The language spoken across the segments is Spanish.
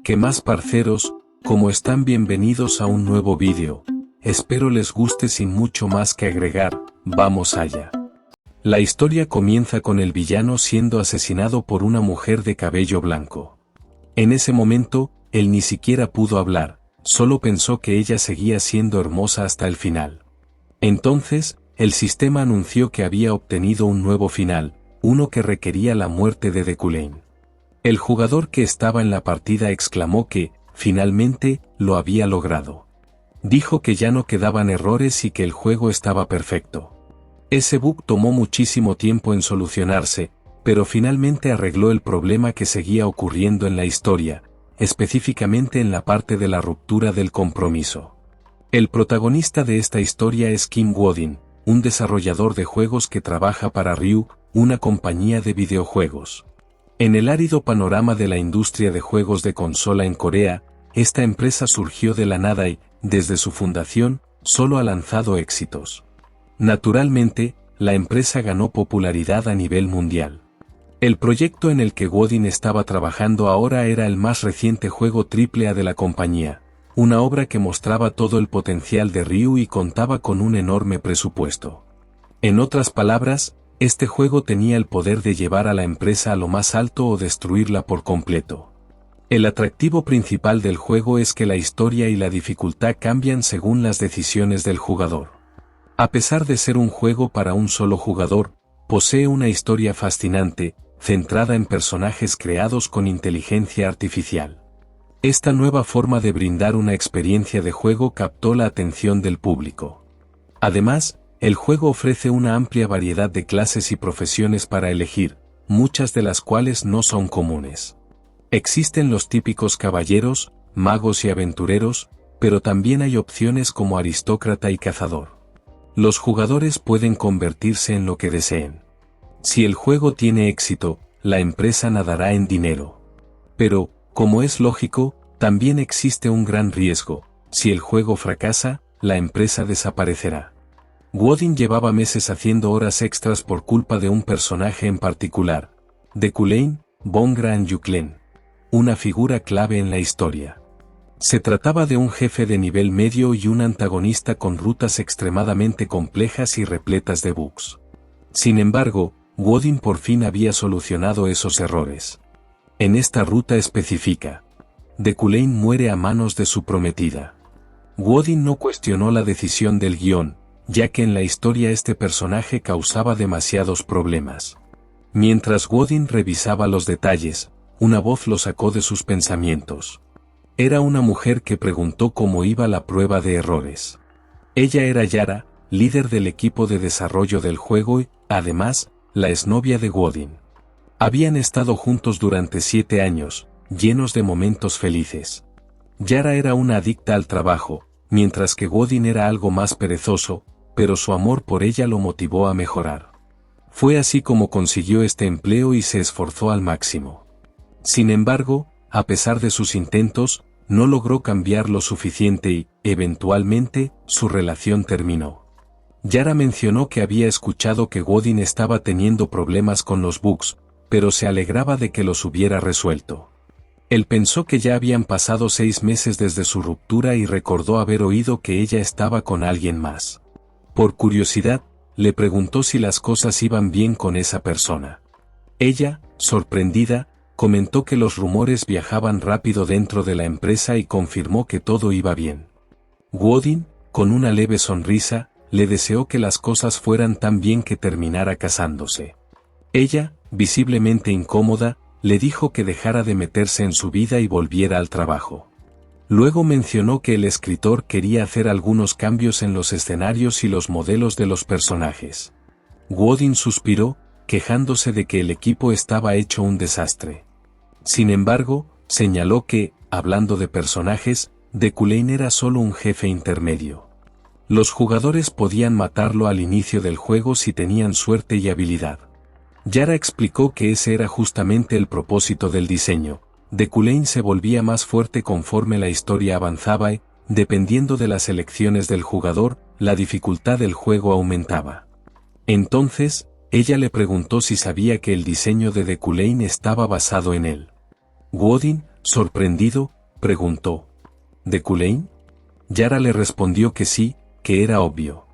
¿Qué más, parceros? ¿Cómo están? Bienvenidos a un nuevo vídeo. Espero les guste. Sin mucho más que agregar, vamos allá. La historia comienza con el villano siendo asesinado por una mujer de cabello blanco. En ese momento, él ni siquiera pudo hablar, solo pensó que ella seguía siendo hermosa hasta el final. Entonces, el sistema anunció que había obtenido un nuevo final, uno que requería la muerte de Deculain. El jugador que estaba en la partida exclamó que, finalmente, lo había logrado. Dijo que ya no quedaban errores y que el juego estaba perfecto. Ese bug tomó muchísimo tiempo en solucionarse, pero finalmente arregló el problema que seguía ocurriendo en la historia, específicamente en la parte de la ruptura del compromiso. El protagonista de esta historia es Kim Woo-din, un desarrollador de juegos que trabaja para Ryu, una compañía de videojuegos. En el árido panorama de la industria de juegos de consola en Corea, esta empresa surgió de la nada y, desde su fundación, solo ha lanzado éxitos. Naturalmente, la empresa ganó popularidad a nivel mundial. El proyecto en el que Woo-din estaba trabajando ahora era el más reciente juego AAA de la compañía, una obra que mostraba todo el potencial de Ryu y contaba con un enorme presupuesto. En otras palabras, este juego tenía el poder de llevar a la empresa a lo más alto o destruirla por completo. El atractivo principal del juego es que la historia y la dificultad cambian según las decisiones del jugador. A pesar de ser un juego para un solo jugador, posee una historia fascinante, centrada en personajes creados con inteligencia artificial. Esta nueva forma de brindar una experiencia de juego captó la atención del público. Además, el juego ofrece una amplia variedad de clases y profesiones para elegir, muchas de las cuales no son comunes. Existen los típicos caballeros, magos y aventureros, pero también hay opciones como aristócrata y cazador. Los jugadores pueden convertirse en lo que deseen. Si el juego tiene éxito, la empresa nadará en dinero. Pero, como es lógico, también existe un gran riesgo: si el juego fracasa, la empresa desaparecerá. Woo-din llevaba meses haciendo horas extras por culpa de un personaje en particular, Deculain Bongran-yuklen, una figura clave en la historia. Se trataba de un jefe de nivel medio y un antagonista con rutas extremadamente complejas y repletas de bugs. Sin embargo, Woo-din por fin había solucionado esos errores. En esta ruta específica, Deculain muere a manos de su prometida. Woo-din no cuestionó la decisión del guión, ya que en la historia este personaje causaba demasiados problemas. Mientras Woo-din revisaba los detalles, una voz lo sacó de sus pensamientos. Era una mujer que preguntó cómo iba la prueba de errores. Ella era Yara, líder del equipo de desarrollo del juego y, además, la exnovia de Woo-din. Habían estado juntos durante 7 años, llenos de momentos felices. Yara era una adicta al trabajo, mientras que Woo-din era algo más perezoso, pero su amor por ella lo motivó a mejorar. Fue así como consiguió este empleo y se esforzó al máximo. Sin embargo, a pesar de sus intentos, no logró cambiar lo suficiente y, eventualmente, su relación terminó. Yara mencionó que había escuchado que Woo-din estaba teniendo problemas con los bugs, pero se alegraba de que los hubiera resuelto. Él pensó que ya habían pasado 6 meses desde su ruptura y recordó haber oído que ella estaba con alguien más. Por curiosidad, le preguntó si las cosas iban bien con esa persona. Ella, sorprendida, comentó que los rumores viajaban rápido dentro de la empresa y confirmó que todo iba bien. Woo-din, con una leve sonrisa, le deseó que las cosas fueran tan bien que terminara casándose. Ella, visiblemente incómoda, le dijo que dejara de meterse en su vida y volviera al trabajo. Luego mencionó que el escritor quería hacer algunos cambios en los escenarios y los modelos de los personajes. Woo-din suspiró, quejándose de que el equipo estaba hecho un desastre. Sin embargo, señaló que, hablando de personajes, Deculain era solo un jefe intermedio. Los jugadores podían matarlo al inicio del juego si tenían suerte y habilidad. Yara explicó que ese era justamente el propósito del diseño. Deculain se volvía más fuerte conforme la historia avanzaba y, dependiendo de las elecciones del jugador, la dificultad del juego aumentaba. Entonces, ella le preguntó si sabía que el diseño de Deculain estaba basado en él. Woo-din, Sorprendido, preguntó: ¿De Culane? Yara le respondió que sí, que era obvio.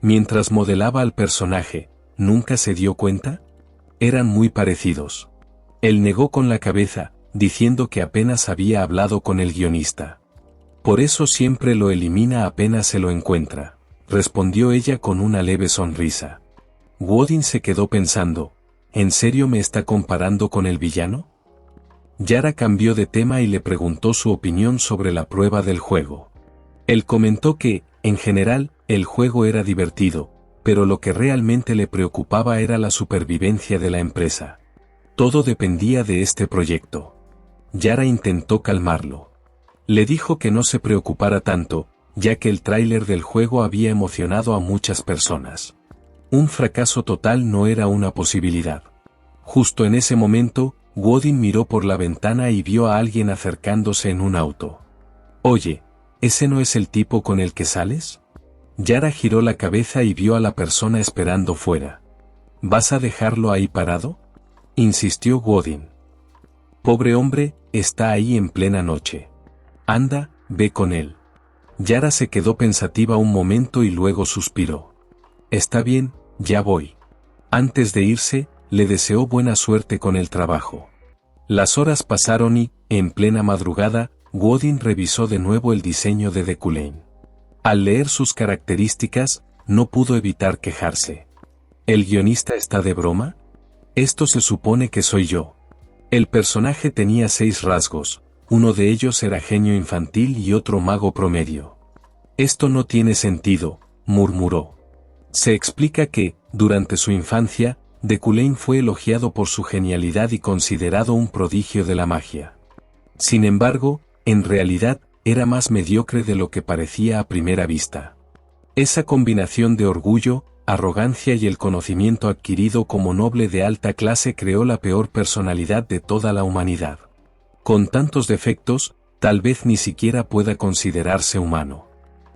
Mientras modelaba al personaje, ¿nunca se dio cuenta? Eran muy parecidos. Él negó con la cabeza, diciendo que apenas había hablado con el guionista. Por eso siempre lo elimina apenas se lo encuentra, respondió ella con una leve sonrisa. Woodin se quedó pensando, ¿en serio me está comparando con el villano? Yara cambió de tema y le preguntó su opinión sobre la prueba del juego. Él comentó que, en general, el juego era divertido, pero lo que realmente le preocupaba era la supervivencia de la empresa. Todo dependía de este proyecto. Yara intentó calmarlo. Le dijo que no se preocupara tanto, ya que el tráiler del juego había emocionado a muchas personas. Un fracaso total no era una posibilidad. Justo en ese momento, Woodin miró por la ventana y vio a alguien acercándose en un auto. «Oye, ¿ese no es el tipo con el que sales?» Yara giró la cabeza y vio a la persona esperando fuera. «¿Vas a dejarlo ahí parado?», insistió Woodin. «Pobre hombre, está ahí en plena noche. Anda, ve con él». Yara se quedó pensativa un momento y luego suspiró. «Está bien, ya voy». Antes de irse, le deseó buena suerte con el trabajo. Las horas pasaron y, en plena madrugada, Woodin revisó de nuevo el diseño de The Culane. Al leer sus características, no pudo evitar quejarse. ¿El guionista está de broma? Esto se supone que soy yo. El personaje tenía 6 rasgos, uno de ellos era genio infantil y otro mago promedio. Esto no tiene sentido, murmuró. Se explica que, durante su infancia, The Culane fue elogiado por su genialidad y considerado un prodigio de la magia. Sin embargo, en realidad, era más mediocre de lo que parecía a primera vista. Esa combinación de orgullo, arrogancia y el conocimiento adquirido como noble de alta clase creó la peor personalidad de toda la humanidad. Con tantos defectos, tal vez ni siquiera pueda considerarse humano.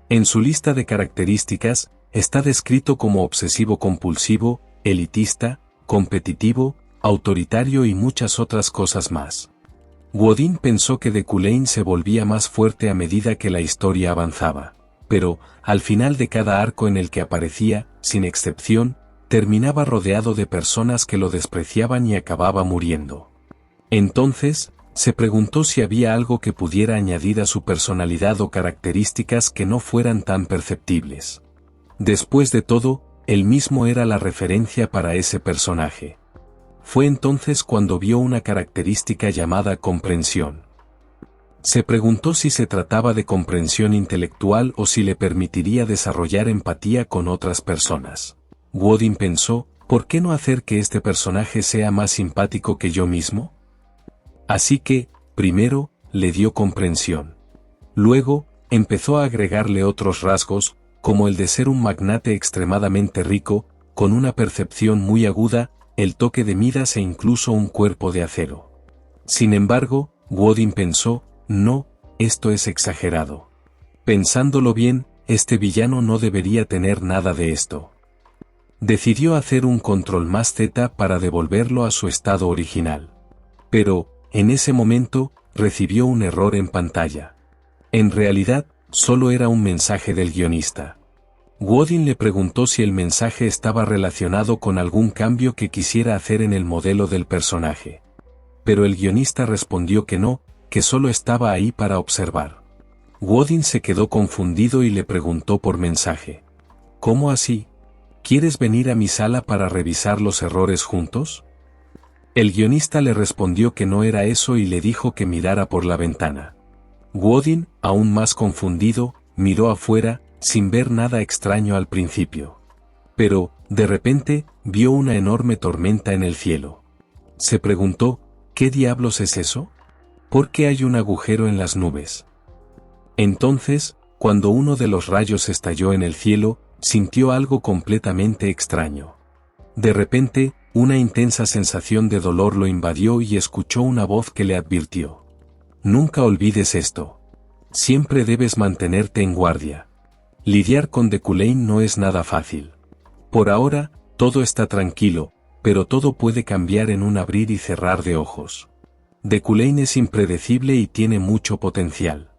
En su lista de características, está descrito como obsesivo-compulsivo, elitista, competitivo, autoritario y muchas otras cosas más. Woodin pensó que The Culane se volvía más fuerte a medida que la historia avanzaba, pero, al final de cada arco en el que aparecía, sin excepción, terminaba rodeado de personas que lo despreciaban y acababa muriendo. Entonces, se preguntó si había algo que pudiera añadir a su personalidad o características que no fueran tan perceptibles. Después de todo, él mismo era la referencia para ese personaje. Fue entonces cuando vio una característica llamada comprensión. Se preguntó si se trataba de comprensión intelectual o si le permitiría desarrollar empatía con otras personas. Woodin pensó, ¿por qué no hacer que este personaje sea más simpático que yo mismo? Así que, primero, le dio comprensión. Luego, empezó a agregarle otros rasgos, como el de ser un magnate extremadamente rico, con una percepción muy aguda, el toque de Midas e incluso un cuerpo de acero. Sin embargo, Woodin pensó, no, esto es exagerado. Pensándolo bien, este villano no debería tener nada de esto. Decidió hacer un control más Z para devolverlo a su estado original. Pero, en ese momento, recibió un error en pantalla. En realidad, solo era un mensaje del guionista. Woodin le preguntó si el mensaje estaba relacionado con algún cambio que quisiera hacer en el modelo del personaje. Pero el guionista respondió que no, que solo estaba ahí para observar. Woodin se quedó confundido y le preguntó por mensaje. ¿Cómo así? ¿Quieres venir a mi sala para revisar los errores juntos? El guionista le respondió que no era eso y le dijo que mirara por la ventana. Woodin, aún más confundido, miró afuera, sin ver nada extraño al principio. Pero, de repente, vio una enorme tormenta en el cielo. Se preguntó, ¿qué diablos es eso? ¿Por qué hay un agujero en las nubes? Entonces, cuando uno de los rayos estalló en el cielo, sintió algo completamente extraño. De repente, una intensa sensación de dolor lo invadió y escuchó una voz que le advirtió. Nunca olvides esto. Siempre debes mantenerte en guardia. Lidiar con The Culane no es nada fácil. Por ahora, todo está tranquilo, pero todo puede cambiar en un abrir y cerrar de ojos. Deculain es impredecible y tiene mucho potencial.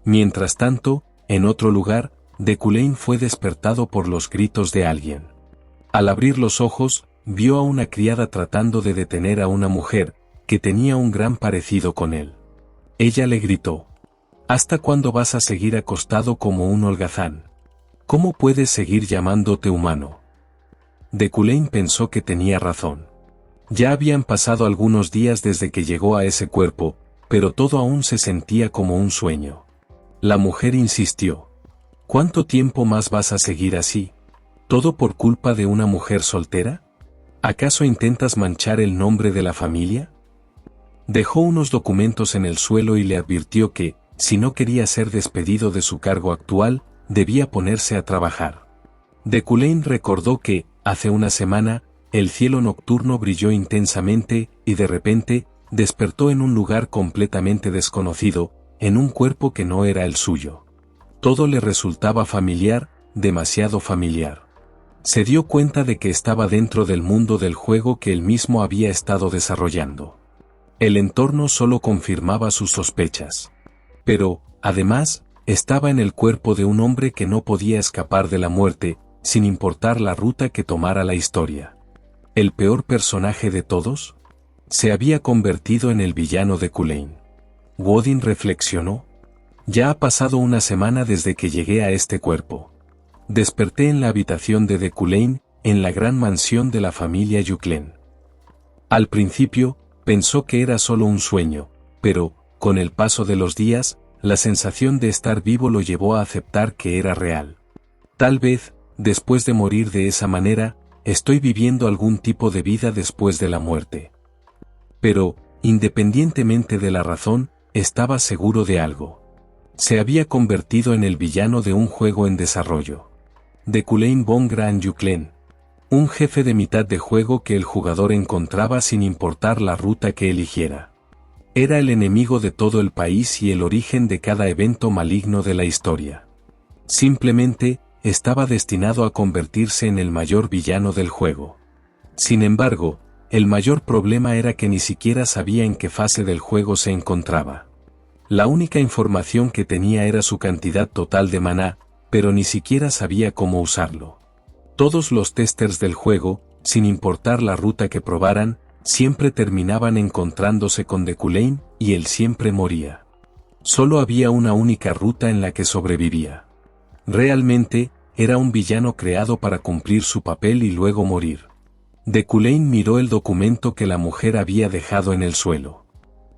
Mientras tanto, en otro lugar, Deculain fue despertado por los gritos de alguien. Al abrir los ojos, vio a una criada tratando de detener a una mujer, que tenía un gran parecido con él. Ella le gritó: ¿hasta cuándo vas a seguir acostado como un holgazán? ¿Cómo puedes seguir llamándote humano? Deculain pensó que tenía razón. Ya habían pasado algunos días desde que llegó a ese cuerpo, pero todo aún se sentía como un sueño. La mujer insistió: ¿cuánto tiempo más vas a seguir así? ¿Todo por culpa de una mujer soltera? ¿Acaso intentas manchar el nombre de la familia? Dejó unos documentos en el suelo y le advirtió que, si no quería ser despedido de su cargo actual, debía ponerse a trabajar. Deculain recordó que, hace una semana, el cielo nocturno brilló intensamente y de repente, despertó en un lugar completamente desconocido, en un cuerpo que no era el suyo. Todo le resultaba familiar, demasiado familiar. Se dio cuenta de que estaba dentro del mundo del juego que él mismo había estado desarrollando. El entorno solo confirmaba sus sospechas. Pero, además, estaba en el cuerpo de un hombre que no podía escapar de la muerte, sin importar la ruta que tomara la historia. ¿El peor personaje de todos? Se había convertido en el villano de Deculain. Woden reflexionó. Ya ha pasado una semana desde que llegué a este cuerpo. Desperté en la habitación de Deculain, en la gran mansión de la familia Yuclen. Al principio, pensó que era solo un sueño, pero, con el paso de los días, la sensación de estar vivo lo llevó a aceptar que era real. Tal vez, después de morir de esa manera, estoy viviendo algún tipo de vida después de la muerte. Pero, independientemente de la razón, estaba seguro de algo. Se había convertido en el villano de un juego en desarrollo. Deculain von Gran Yuclen. Un jefe de mitad de juego que el jugador encontraba sin importar la ruta que eligiera. Era el enemigo de todo el país y el origen de cada evento maligno de la historia. Simplemente, estaba destinado a convertirse en el mayor villano del juego. Sin embargo, el mayor problema era que ni siquiera sabía en qué fase del juego se encontraba. La única información que tenía era su cantidad total de maná, pero ni siquiera sabía cómo usarlo. Todos los testers del juego, sin importar la ruta que probaran, siempre terminaban encontrándose con Deculain, y él siempre moría. Solo había una única ruta en la que sobrevivía. Realmente, era un villano creado para cumplir su papel y luego morir. Deculain miró el documento que la mujer había dejado en el suelo.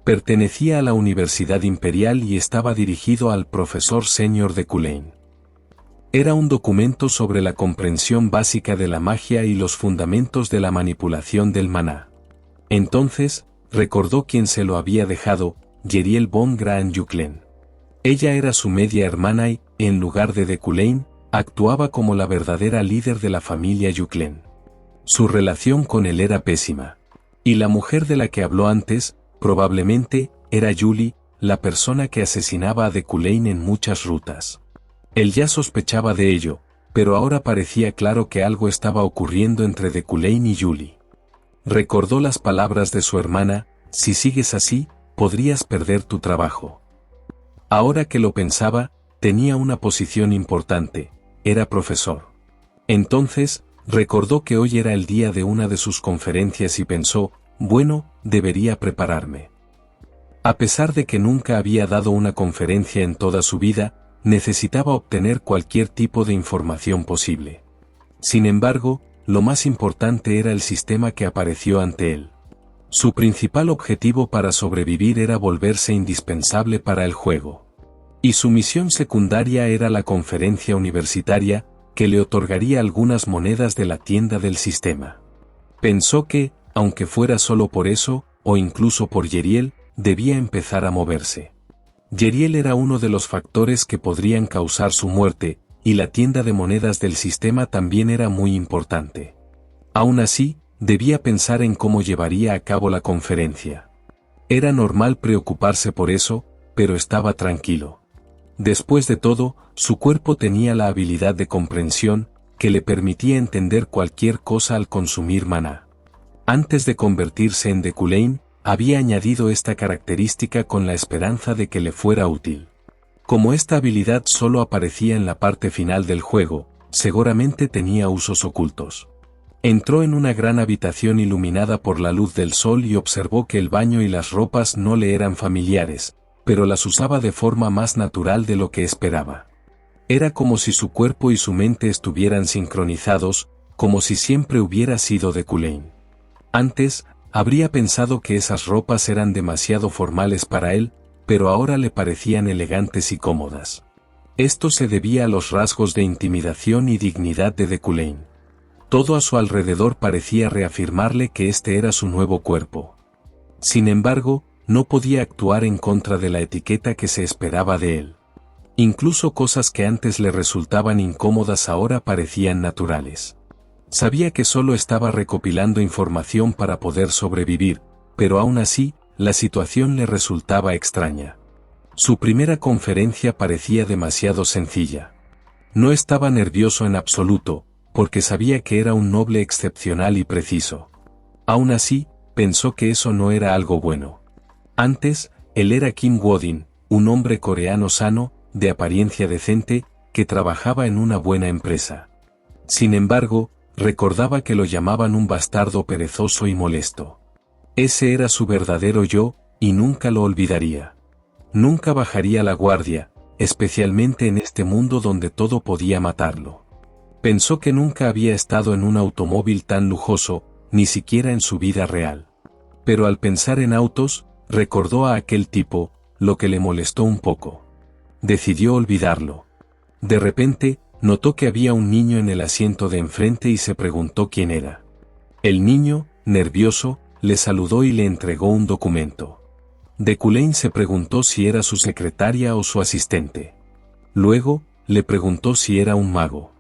Pertenecía a la Universidad Imperial y estaba dirigido al profesor senior Deculain. Era un documento sobre la comprensión básica de la magia y los fundamentos de la manipulación del maná. Entonces, recordó quién se lo había dejado: Yeriel von Gran Yuclen. Ella era su media hermana y, en lugar de Deculain, actuaba como la verdadera líder de la familia Yuclen. Su relación con él era pésima. Y la mujer de la que habló antes, probablemente, era Julie, la persona que asesinaba a Deculain en muchas rutas. Él ya sospechaba de ello, pero ahora parecía claro que algo estaba ocurriendo entre Deculain y Julie. Recordó las palabras de su hermana: si sigues así, podrías perder tu trabajo. Ahora que lo pensaba, tenía una posición importante: era profesor. Entonces, recordó que hoy era el día de una de sus conferencias y pensó: bueno, debería prepararme. A pesar de que nunca había dado una conferencia en toda su vida, necesitaba obtener cualquier tipo de información posible. Sin embargo, lo más importante era el sistema que apareció ante él. Su principal objetivo para sobrevivir era volverse indispensable para el juego. Y su misión secundaria era la conferencia universitaria, que le otorgaría algunas monedas de la tienda del sistema. Pensó que, aunque fuera solo por eso, o incluso por Yeriel, debía empezar a moverse. Yeriel era uno de los factores que podrían causar su muerte, y la tienda de monedas del sistema también era muy importante. Aún así, debía pensar en cómo llevaría a cabo la conferencia. Era normal preocuparse por eso, pero estaba tranquilo. Después de todo, su cuerpo tenía la habilidad de comprensión, que le permitía entender cualquier cosa al consumir maná. Antes de convertirse en Deculain, había añadido esta característica con la esperanza de que le fuera útil. Como esta habilidad solo aparecía en la parte final del juego, seguramente tenía usos ocultos. Entró en una gran habitación iluminada por la luz del sol y observó que el baño y las ropas no le eran familiares, pero las usaba de forma más natural de lo que esperaba. Era como si su cuerpo y su mente estuvieran sincronizados, como si siempre hubiera sido Deculain. Antes, habría pensado que esas ropas eran demasiado formales para él, pero ahora le parecían elegantes y cómodas. Esto se debía a los rasgos de intimidación y dignidad de Deculain. Todo a su alrededor parecía reafirmarle que este era su nuevo cuerpo. Sin embargo, no podía actuar en contra de la etiqueta que se esperaba de él. Incluso cosas que antes le resultaban incómodas ahora parecían naturales. Sabía que solo estaba recopilando información para poder sobrevivir, pero aún así, la situación le resultaba extraña. Su primera conferencia parecía demasiado sencilla. No estaba nervioso en absoluto, porque sabía que era un noble excepcional y preciso. Aún así, pensó que eso no era algo bueno. Antes, él era Kim Woo-din, un hombre coreano sano, de apariencia decente, que trabajaba en una buena empresa. Sin embargo, recordaba que lo llamaban un bastardo perezoso y molesto. Ese era su verdadero yo, y nunca lo olvidaría. Nunca bajaría la guardia, especialmente en este mundo donde todo podía matarlo. Pensó que nunca había estado en un automóvil tan lujoso, ni siquiera en su vida real. Pero al pensar en autos, recordó a aquel tipo, lo que le molestó un poco. Decidió olvidarlo. De repente, notó que había un niño en el asiento de enfrente y se preguntó quién era. El niño, nervioso, le saludó y le entregó un documento. Deculain se preguntó si era su secretaria o su asistente. Luego, le preguntó si era un mago.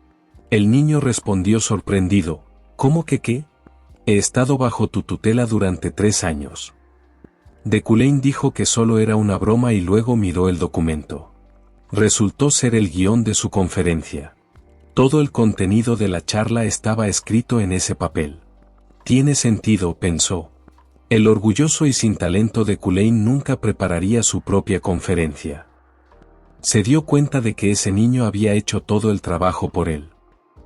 El niño respondió sorprendido, ¿cómo que qué? He estado bajo tu tutela durante 3 años. Deculain dijo que solo era una broma y luego miró el documento. Resultó ser el guión de su conferencia. Todo el contenido de la charla estaba escrito en ese papel. Tiene sentido, pensó. El orgulloso y sin talento Deculain nunca prepararía su propia conferencia. Se dio cuenta de que ese niño había hecho todo el trabajo por él.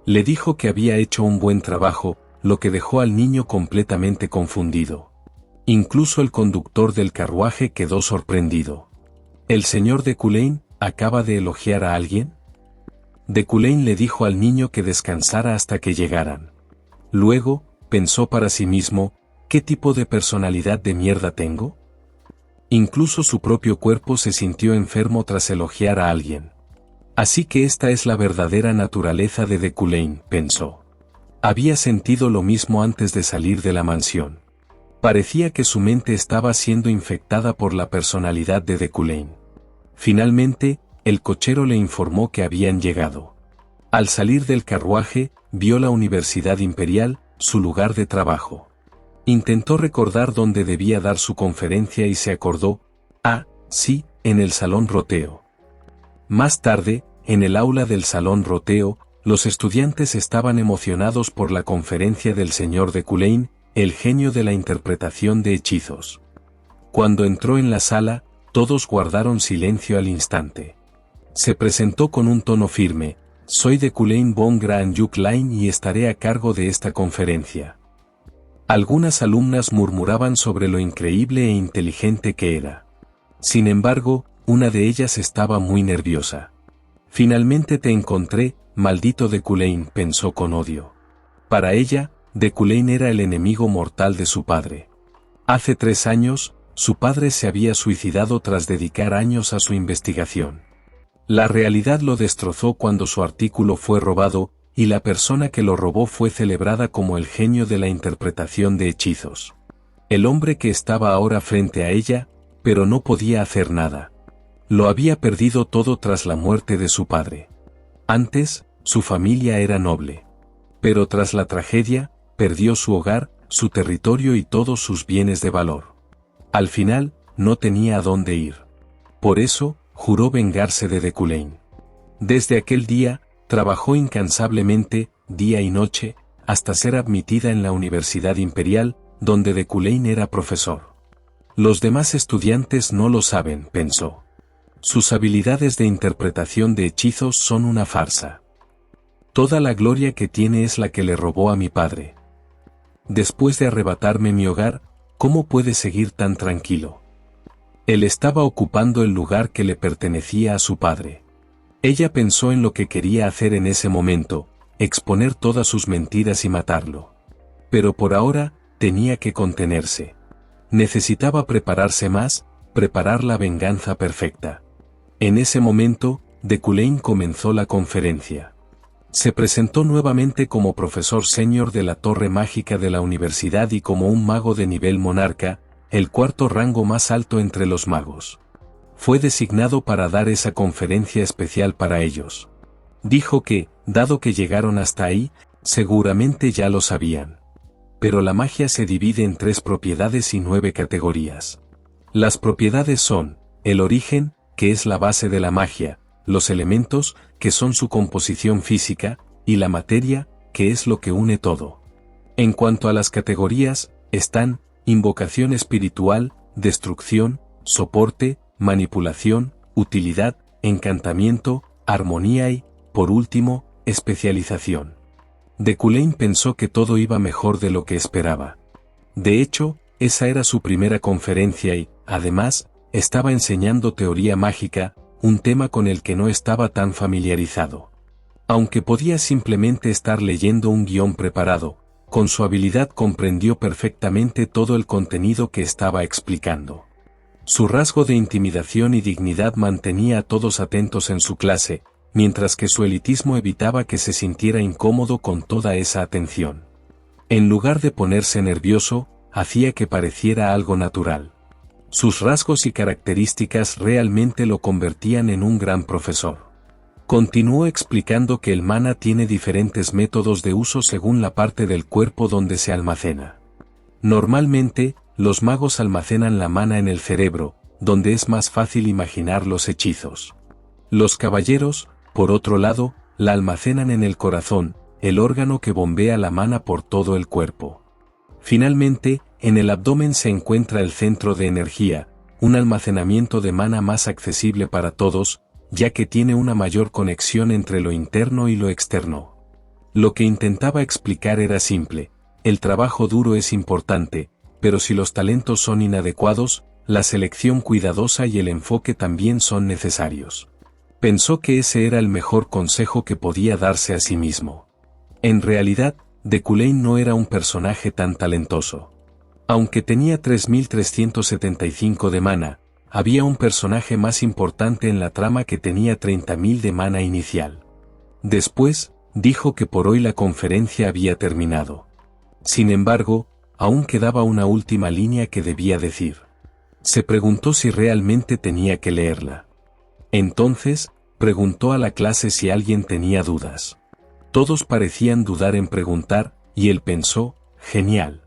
Le dijo que había hecho un buen trabajo, lo que dejó al niño completamente confundido. Incluso el conductor del carruaje quedó sorprendido. ¿El señor Deculain acaba de elogiar a alguien? Deculain le dijo al niño que descansara hasta que llegaran. Luego, pensó para sí mismo, ¿qué tipo de personalidad de mierda tengo? Incluso su propio cuerpo se sintió enfermo tras elogiar a alguien. Así que esta es la verdadera naturaleza de Deculain, pensó. Había sentido lo mismo antes de salir de la mansión. Parecía que su mente estaba siendo infectada por la personalidad de Deculain. Finalmente, el cochero le informó que habían llegado. Al salir del carruaje, vio la Universidad Imperial, su lugar de trabajo. Intentó recordar dónde debía dar su conferencia y se acordó, sí, en el Salón Roteo. Más tarde, en el aula del Salón Roteo, los estudiantes estaban emocionados por la conferencia del señor Deculain, el genio de la interpretación de hechizos. Cuando entró en la sala, todos guardaron silencio al instante. Se presentó con un tono firme, soy Deculain von Grand-Yuk-Line y estaré a cargo de esta conferencia. Algunas alumnas murmuraban sobre lo increíble e inteligente que era. Sin embargo, una de ellas estaba muy nerviosa. Finalmente te encontré, maldito Deculain, pensó con odio. Para ella, Deculain era el enemigo mortal de su padre. Hace 3 años, su padre se había suicidado tras dedicar años a su investigación. La realidad lo destrozó cuando su artículo fue robado, y la persona que lo robó fue celebrada como el genio de la interpretación de hechizos. El hombre que estaba ahora frente a ella, pero no podía hacer nada. Lo había perdido todo tras la muerte de su padre. Antes, su familia era noble. Pero tras la tragedia, perdió su hogar, su territorio y todos sus bienes de valor. Al final, no tenía a dónde ir. Por eso, juró vengarse de Deculain. Desde aquel día, trabajó incansablemente, día y noche, hasta ser admitida en la Universidad Imperial, donde Deculain era profesor. Los demás estudiantes no lo saben, pensó. Sus habilidades de interpretación de hechizos son una farsa. Toda la gloria que tiene es la que le robó a mi padre. Después de arrebatarme mi hogar, ¿cómo puede seguir tan tranquilo? Él estaba ocupando el lugar que le pertenecía a su padre. Ella pensó en lo que quería hacer en ese momento, exponer todas sus mentiras y matarlo. Pero por ahora, tenía que contenerse. Necesitaba prepararse más, preparar la venganza perfecta. En ese momento, Deculain comenzó la conferencia. Se presentó nuevamente como profesor senior de la Torre Mágica de la universidad y como un mago de nivel monarca, el cuarto rango más alto entre los magos. Fue designado para dar esa conferencia especial para ellos. Dijo que, dado que llegaron hasta ahí, seguramente ya lo sabían. Pero la magia se divide en 3 propiedades y 9 categorías. Las propiedades son, el origen, que es la base de la magia, los elementos, que son su composición física, y la materia, que es lo que une todo. En cuanto a las categorías, están, invocación espiritual, destrucción, soporte, manipulación, utilidad, encantamiento, armonía y, por último, especialización. Deculain pensó que todo iba mejor de lo que esperaba. De hecho, esa era su primera conferencia y, además, estaba enseñando teoría mágica, un tema con el que no estaba tan familiarizado. Aunque podía simplemente estar leyendo un guión preparado, con su habilidad comprendió perfectamente todo el contenido que estaba explicando. Su rasgo de intimidación y dignidad mantenía a todos atentos en su clase, mientras que su elitismo evitaba que se sintiera incómodo con toda esa atención. En lugar de ponerse nervioso, hacía que pareciera algo natural. Sus rasgos y características realmente lo convertían en un gran profesor. Continuó explicando que el mana tiene diferentes métodos de uso según la parte del cuerpo donde se almacena. Normalmente, los magos almacenan la mana en el cerebro, donde es más fácil imaginar los hechizos. Los caballeros, por otro lado, la almacenan en el corazón, el órgano que bombea la mana por todo el cuerpo. Finalmente, en el abdomen se encuentra el centro de energía, un almacenamiento de mana más accesible para todos, ya que tiene una mayor conexión entre lo interno y lo externo. Lo que intentaba explicar era simple: el trabajo duro es importante, pero si los talentos son inadecuados, la selección cuidadosa y el enfoque también son necesarios. Pensó que ese era el mejor consejo que podía darse a sí mismo. En realidad, Deculain no era un personaje tan talentoso. Aunque tenía 3.375 de mana, había un personaje más importante en la trama que tenía 30.000 de mana inicial. Después, dijo que por hoy la conferencia había terminado. Sin embargo, aún quedaba una última línea que debía decir. Se preguntó si realmente tenía que leerla. Entonces, preguntó a la clase si alguien tenía dudas. Todos parecían dudar en preguntar, y él pensó, genial.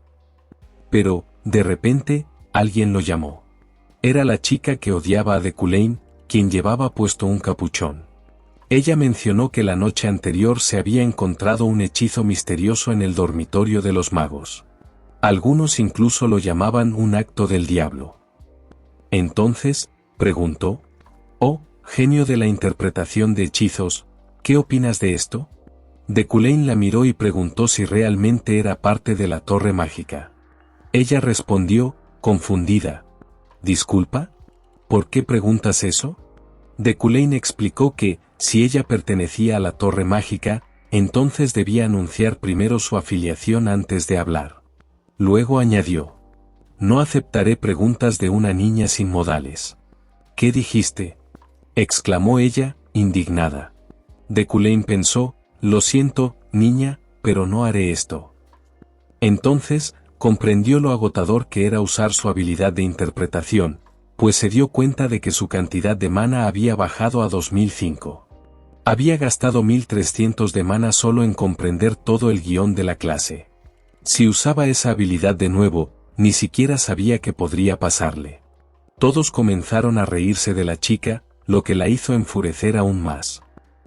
Pero, de repente, alguien lo llamó. Era la chica que odiaba a Deculain, quien llevaba puesto un capuchón. Ella mencionó que la noche anterior se había encontrado un hechizo misterioso en el dormitorio de los magos. Algunos incluso lo llamaban un acto del diablo. Entonces, preguntó, «Oh, genio de la interpretación de hechizos, ¿qué opinas de esto?» Deculain la miró y preguntó si realmente era parte de la torre mágica. Ella respondió, confundida. «¿Disculpa? ¿Por qué preguntas eso?» Deculain explicó que, si ella pertenecía a la torre mágica, entonces debía anunciar primero su afiliación antes de hablar. Luego añadió, «No aceptaré preguntas de una niña sin modales». «¿Qué dijiste?», exclamó ella, indignada. Deculain pensó, «Lo siento, niña, pero no haré esto». Entonces, comprendió lo agotador que era usar su habilidad de interpretación, pues se dio cuenta de que su cantidad de mana había bajado a 2005. Había gastado 1.300 de mana solo en comprender todo el guión de la clase. Si usaba esa habilidad de nuevo, ni siquiera sabía qué podría pasarle. Todos comenzaron a reírse de la chica, lo que la hizo enfurecer aún más.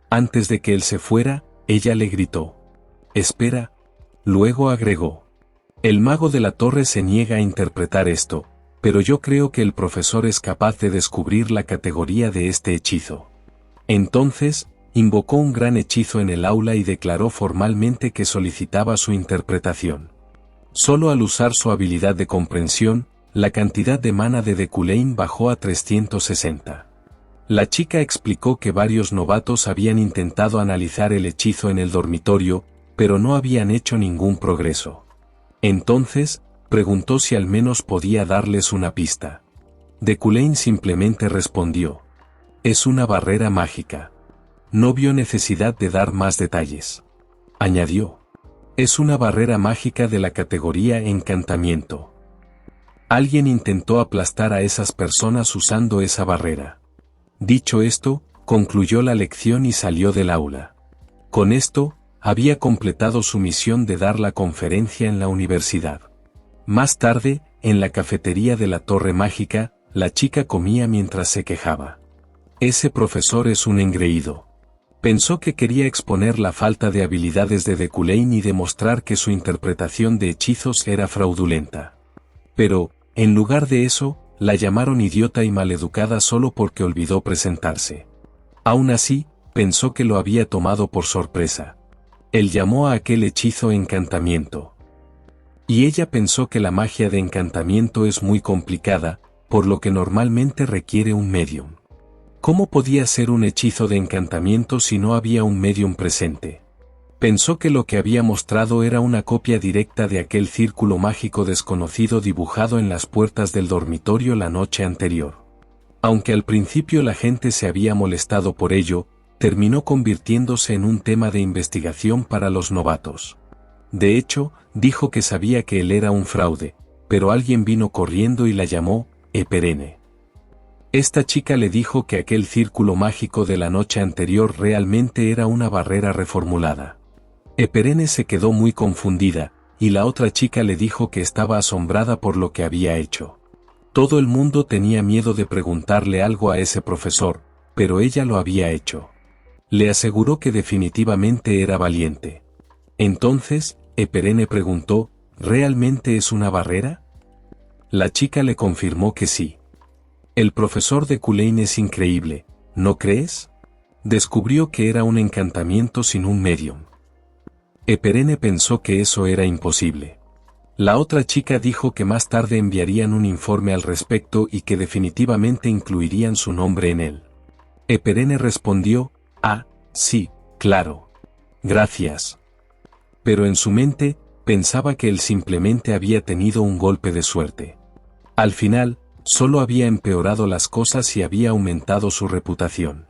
Antes de que él se fuera, ella le gritó, «Espera». Luego agregó, «El mago de la torre se niega a interpretar esto, pero yo creo que el profesor es capaz de descubrir la categoría de este hechizo. Entonces, invocó un gran hechizo en el aula y declaró formalmente que solicitaba su interpretación. Solo al usar su habilidad de comprensión, la cantidad de mana de Deculain bajó a 360. La chica explicó que varios novatos habían intentado analizar el hechizo en el dormitorio, pero no habían hecho ningún progreso. Entonces, preguntó si al menos podía darles una pista. Deculain simplemente respondió: es una barrera mágica. No vio necesidad de dar más detalles. Añadió: es una barrera mágica de la categoría encantamiento. Alguien intentó aplastar a esas personas usando esa barrera. Dicho esto, concluyó la lección y salió del aula. Con esto, había completado su misión de dar la conferencia en la universidad. Más tarde, en la cafetería de la Torre Mágica, la chica comía mientras se quejaba. Ese profesor es un engreído. Pensó que quería exponer la falta de habilidades de Deculain y demostrar que su interpretación de hechizos era fraudulenta. Pero, en lugar de eso, la llamaron idiota y maleducada solo porque olvidó presentarse. Aún así, pensó que lo había tomado por sorpresa. Él llamó a aquel hechizo encantamiento. Y ella pensó que la magia de encantamiento es muy complicada, por lo que normalmente requiere un medium. ¿Cómo podía ser un hechizo de encantamiento si no había un medium presente? Pensó que lo que había mostrado era una copia directa de aquel círculo mágico desconocido dibujado en las puertas del dormitorio la noche anterior. Aunque al principio la gente se había molestado por ello, terminó convirtiéndose en un tema de investigación para los novatos. De hecho, dijo que sabía que él era un fraude, pero alguien vino corriendo y la llamó Eperene. Esta chica le dijo que aquel círculo mágico de la noche anterior realmente era una barrera reformulada. Eperene se quedó muy confundida, y la otra chica le dijo que estaba asombrada por lo que había hecho. Todo el mundo tenía miedo de preguntarle algo a ese profesor, pero ella lo había hecho. Le aseguró que definitivamente era valiente. Entonces, Eperene preguntó: ¿realmente es una barrera? La chica le confirmó que sí. El profesor Deculain es increíble, ¿no crees? Descubrió que era un encantamiento sin un medium. Eperene pensó que eso era imposible. La otra chica dijo que más tarde enviarían un informe al respecto y que definitivamente incluirían su nombre en él. Eperene respondió: ah, sí, claro. Gracias. Pero en su mente, pensaba que él simplemente había tenido un golpe de suerte. Al final, solo había empeorado las cosas y había aumentado su reputación.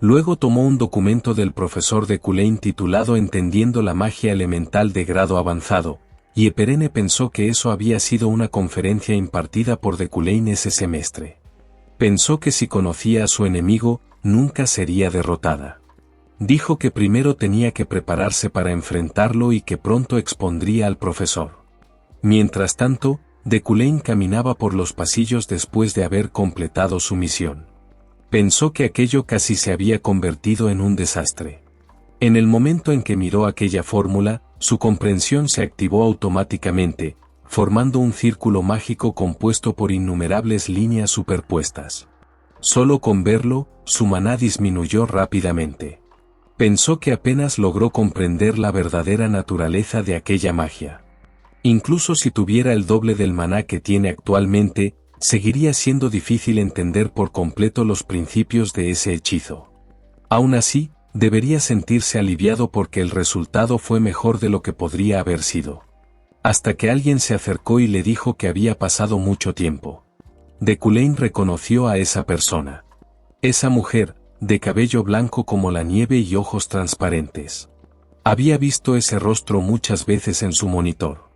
Luego tomó un documento del profesor Deculain titulado Entendiendo la magia elemental de grado avanzado, y Eperene pensó que eso había sido una conferencia impartida por Deculain ese semestre. Pensó que si conocía a su enemigo, nunca sería derrotada. Dijo que primero tenía que prepararse para enfrentarlo y que pronto expondría al profesor. Mientras tanto, Deculain caminaba por los pasillos después de haber completado su misión. Pensó que aquello casi se había convertido en un desastre. En el momento en que miró aquella fórmula, su comprensión se activó automáticamente, formando un círculo mágico compuesto por innumerables líneas superpuestas. Solo con verlo, su maná disminuyó rápidamente. Pensó que apenas logró comprender la verdadera naturaleza de aquella magia. Incluso si tuviera el doble del maná que tiene actualmente, seguiría siendo difícil entender por completo los principios de ese hechizo. Aún así, debería sentirse aliviado porque el resultado fue mejor de lo que podría haber sido. Hasta que alguien se acercó y le dijo que había pasado mucho tiempo. Deculain reconoció a esa persona. Esa mujer, de cabello blanco como la nieve y ojos transparentes. Había visto ese rostro muchas veces en su monitor.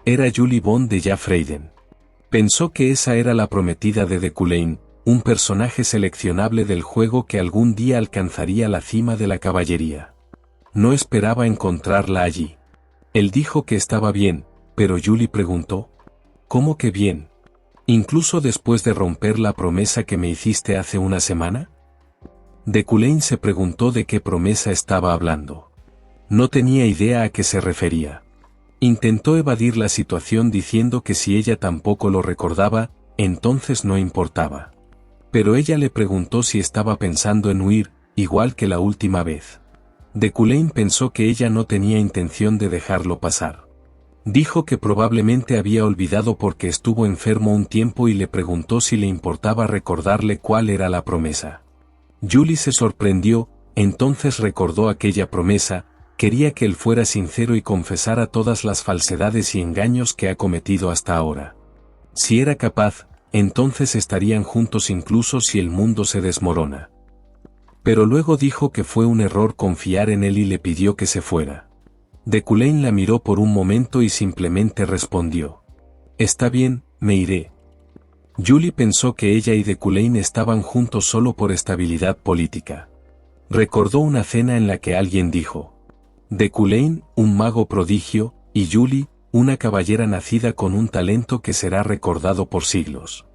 Era Julie Bond de Ja Freyden. Pensó que esa era la prometida de Deculain, un personaje seleccionable del juego que algún día alcanzaría la cima de la caballería. No esperaba encontrarla allí. Él dijo que estaba bien, pero Julie preguntó: ¿cómo que bien? ¿Incluso después de romper la promesa que me hiciste hace una semana? Deculain se preguntó de qué promesa estaba hablando. No tenía idea a qué se refería. Intentó evadir la situación diciendo que si ella tampoco lo recordaba, entonces no importaba. Pero ella le preguntó si estaba pensando en huir, igual que la última vez. De Cullen pensó que ella no tenía intención de dejarlo pasar. Dijo que probablemente había olvidado porque estuvo enfermo un tiempo y le preguntó si le importaba recordarle cuál era la promesa. Julie se sorprendió, entonces recordó aquella promesa, quería que él fuera sincero y confesara todas las falsedades y engaños que ha cometido hasta ahora. Si era capaz, entonces estarían juntos incluso si el mundo se desmorona. Pero luego dijo que fue un error confiar en él y le pidió que se fuera. De Cullen la miró por un momento y simplemente respondió: «Está bien, me iré». Julie pensó que ella y De Cullen estaban juntos solo por estabilidad política. Recordó una cena en la que alguien dijo: De Cullen, un mago prodigio, y Julie, una caballera nacida con un talento que será recordado por siglos.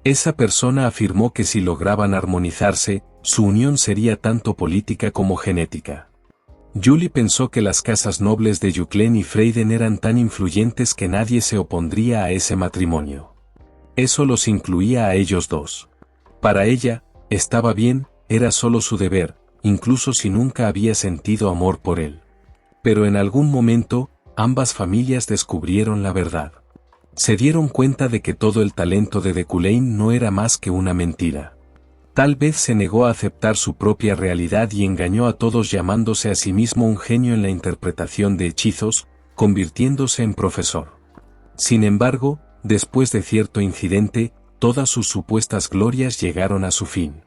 Esa persona afirmó que si lograban armonizarse, su unión sería tanto política como genética. Julie pensó que las casas nobles de Juklén y Freiden eran tan influyentes que nadie se opondría a ese matrimonio. Eso los incluía a ellos dos. Para ella, estaba bien, era solo su deber, incluso si nunca había sentido amor por él. Pero en algún momento, ambas familias descubrieron la verdad. Se dieron cuenta de que todo el talento de Cullen no era más que una mentira. Tal vez se negó a aceptar su propia realidad y engañó a todos llamándose a sí mismo un genio en la interpretación de hechizos, convirtiéndose en profesor. Sin embargo, después de cierto incidente, todas sus supuestas glorias llegaron a su fin.